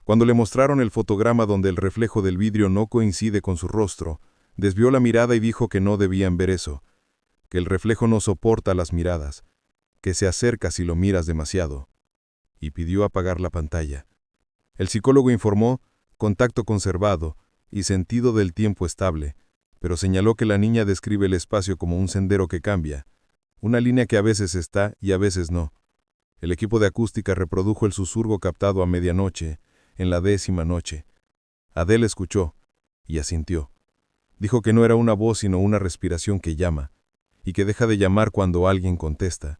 Cuando le mostraron el fotograma donde el reflejo del vidrio no coincide con su rostro, desvió la mirada y dijo que no debían ver eso, que el reflejo no soporta las miradas, que se acerca si lo miras demasiado, y pidió apagar la pantalla. El psicólogo informó contacto conservado y sentido del tiempo estable, pero señaló que la niña describe el espacio como un sendero que cambia, una línea que a veces está y a veces no. El equipo de acústica reprodujo el susurro captado a medianoche, en la 10ª noche. Adela escuchó y asintió. Dijo que no era una voz sino una respiración que llama, y que deja de llamar cuando alguien contesta.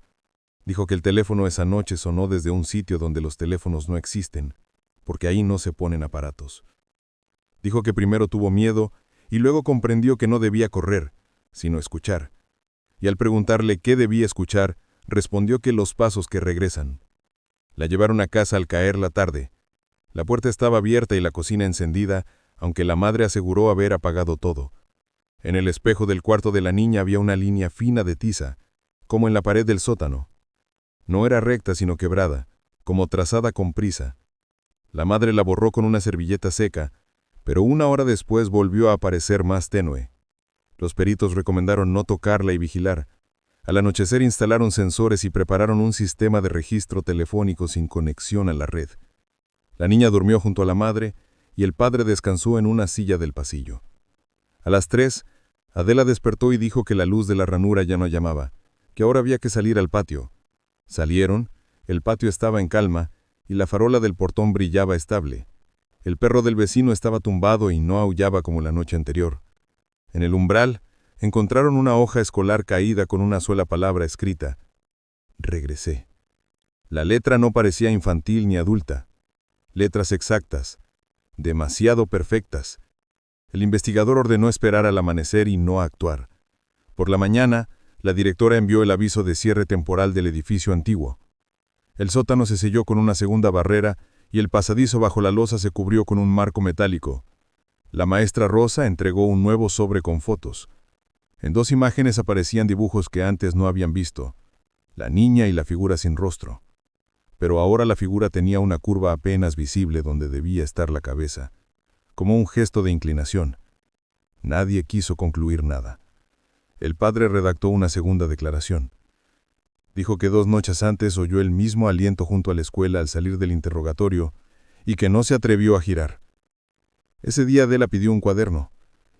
Dijo que el teléfono esa noche sonó desde un sitio donde los teléfonos no existen, porque ahí no se ponen aparatos. Dijo que primero tuvo miedo y luego comprendió que no debía correr, sino escuchar. Y al preguntarle qué debía escuchar, respondió que los pasos que regresan. La llevaron a casa al caer la tarde. La puerta estaba abierta y la cocina encendida, aunque la madre aseguró haber apagado todo. En el espejo del cuarto de la niña había una línea fina de tiza, como en la pared del sótano. No era recta sino quebrada, como trazada con prisa. La madre la borró con una servilleta seca, pero 1 hora después volvió a aparecer más tenue. Los peritos recomendaron no tocarla y vigilar. Al anochecer instalaron sensores y prepararon un sistema de registro telefónico sin conexión a la red. La niña durmió junto a la madre y el padre descansó en una silla del pasillo. A las 3, Adela despertó y dijo que la luz de la ranura ya no llamaba, que ahora había que salir al patio. Salieron, el patio estaba en calma y la farola del portón brillaba estable. El perro del vecino estaba tumbado y no aullaba como la noche anterior. En el umbral, encontraron una hoja escolar caída con una sola palabra escrita: regresé. La letra no parecía infantil ni adulta. Letras exactas, demasiado perfectas. El investigador ordenó esperar al amanecer y no actuar. Por la mañana, la directora envió el aviso de cierre temporal del edificio antiguo. El sótano se selló con una segunda barrera y el pasadizo bajo la losa se cubrió con un marco metálico. La maestra Rosa entregó un nuevo sobre con fotos. En 2 imágenes aparecían dibujos que antes no habían visto: la niña y la figura sin rostro. Pero ahora la figura tenía una curva apenas visible donde debía estar la cabeza, como un gesto de inclinación. Nadie quiso concluir nada. El padre redactó una segunda declaración. Dijo que 2 noches antes oyó el mismo aliento junto a la escuela al salir del interrogatorio y que no se atrevió a girar. Ese día Adela pidió un cuaderno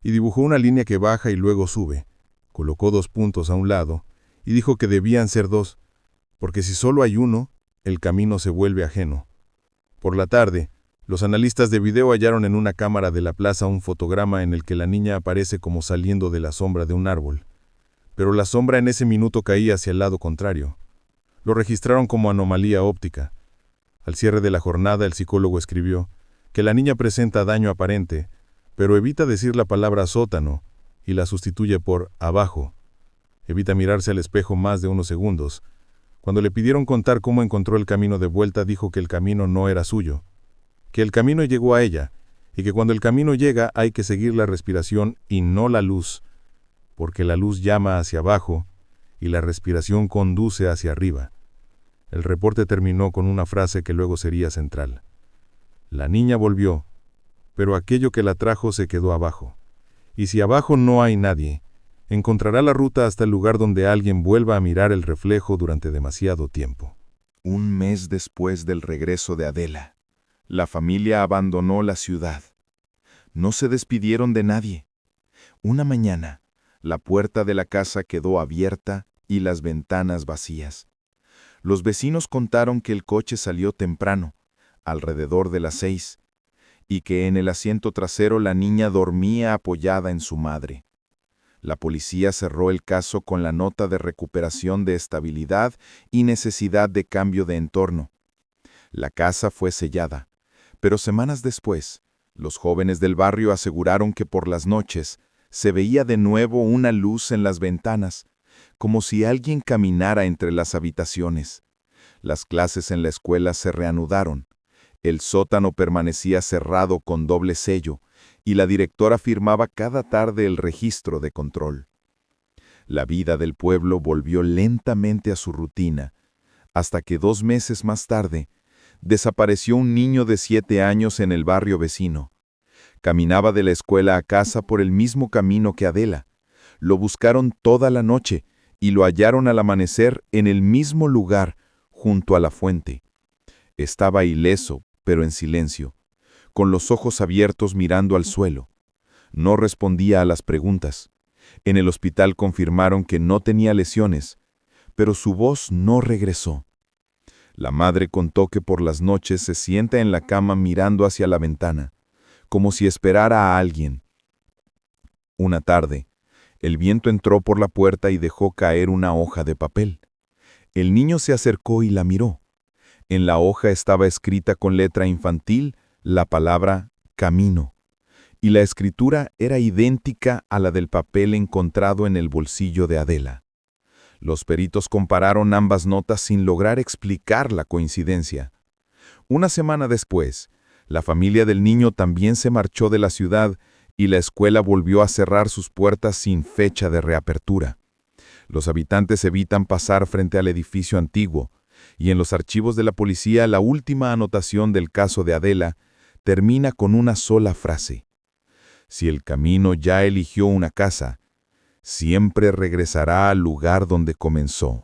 y dibujó una línea que baja y luego sube. Colocó 2 puntos a un lado y dijo que debían ser 2, porque si solo hay uno, el camino se vuelve ajeno. Por la tarde, los analistas de video hallaron en una cámara de la plaza un fotograma en el que la niña aparece como saliendo de la sombra de un árbol. Pero la sombra en ese minuto caía hacia el lado contrario. Lo registraron como anomalía óptica. Al cierre de la jornada, el psicólogo escribió que la niña presenta daño aparente, pero evita decir la palabra sótano y la sustituye por abajo. Evita mirarse al espejo más de unos segundos. Cuando le pidieron contar cómo encontró el camino de vuelta, dijo que el camino no era suyo, que el camino llegó a ella, y que cuando el camino llega hay que seguir la respiración y no la luz, porque la luz llama hacia abajo y la respiración conduce hacia arriba. El reporte terminó con una frase que luego sería central: la niña volvió, pero aquello que la trajo se quedó abajo. Y si abajo no hay nadie, encontrará la ruta hasta el lugar donde alguien vuelva a mirar el reflejo durante demasiado tiempo. Un mes después del regreso de Adela, la familia abandonó la ciudad. No se despidieron de nadie. Una mañana, la puerta de la casa quedó abierta y las ventanas vacías. Los vecinos contaron que el coche salió temprano, alrededor de las 6, y que en el asiento trasero la niña dormía apoyada en su madre. La policía cerró el caso con la nota de recuperación de estabilidad y necesidad de cambio de entorno. La casa fue sellada, pero semanas después, los jóvenes del barrio aseguraron que por las noches se veía de nuevo una luz en las ventanas, como si alguien caminara entre las habitaciones. Las clases en la escuela se reanudaron. El sótano permanecía cerrado con doble sello, y la directora firmaba cada tarde el registro de control. La vida del pueblo volvió lentamente a su rutina, hasta que 2 meses más tarde, desapareció un niño de 7 años en el barrio vecino. Caminaba de la escuela a casa por el mismo camino que Adela. Lo buscaron toda la noche y lo hallaron al amanecer en el mismo lugar, junto a la fuente. Estaba ileso, pero en silencio, con los ojos abiertos mirando al suelo. No respondía a las preguntas. En el hospital confirmaron que no tenía lesiones, pero su voz no regresó. La madre contó que por las noches se sienta en la cama mirando hacia la ventana, como si esperara a alguien. Una tarde, el viento entró por la puerta y dejó caer una hoja de papel. El niño se acercó y la miró. En la hoja estaba escrita con letra infantil la palabra camino, y la escritura era idéntica a la del papel encontrado en el bolsillo de Adela. Los peritos compararon ambas notas sin lograr explicar la coincidencia. Una semana después, la familia del niño también se marchó de la ciudad y la escuela volvió a cerrar sus puertas sin fecha de reapertura. Los habitantes evitan pasar frente al edificio antiguo, y en los archivos de la policía la última anotación del caso de Adela termina con una sola frase: si el camino ya eligió una casa, siempre regresará al lugar donde comenzó.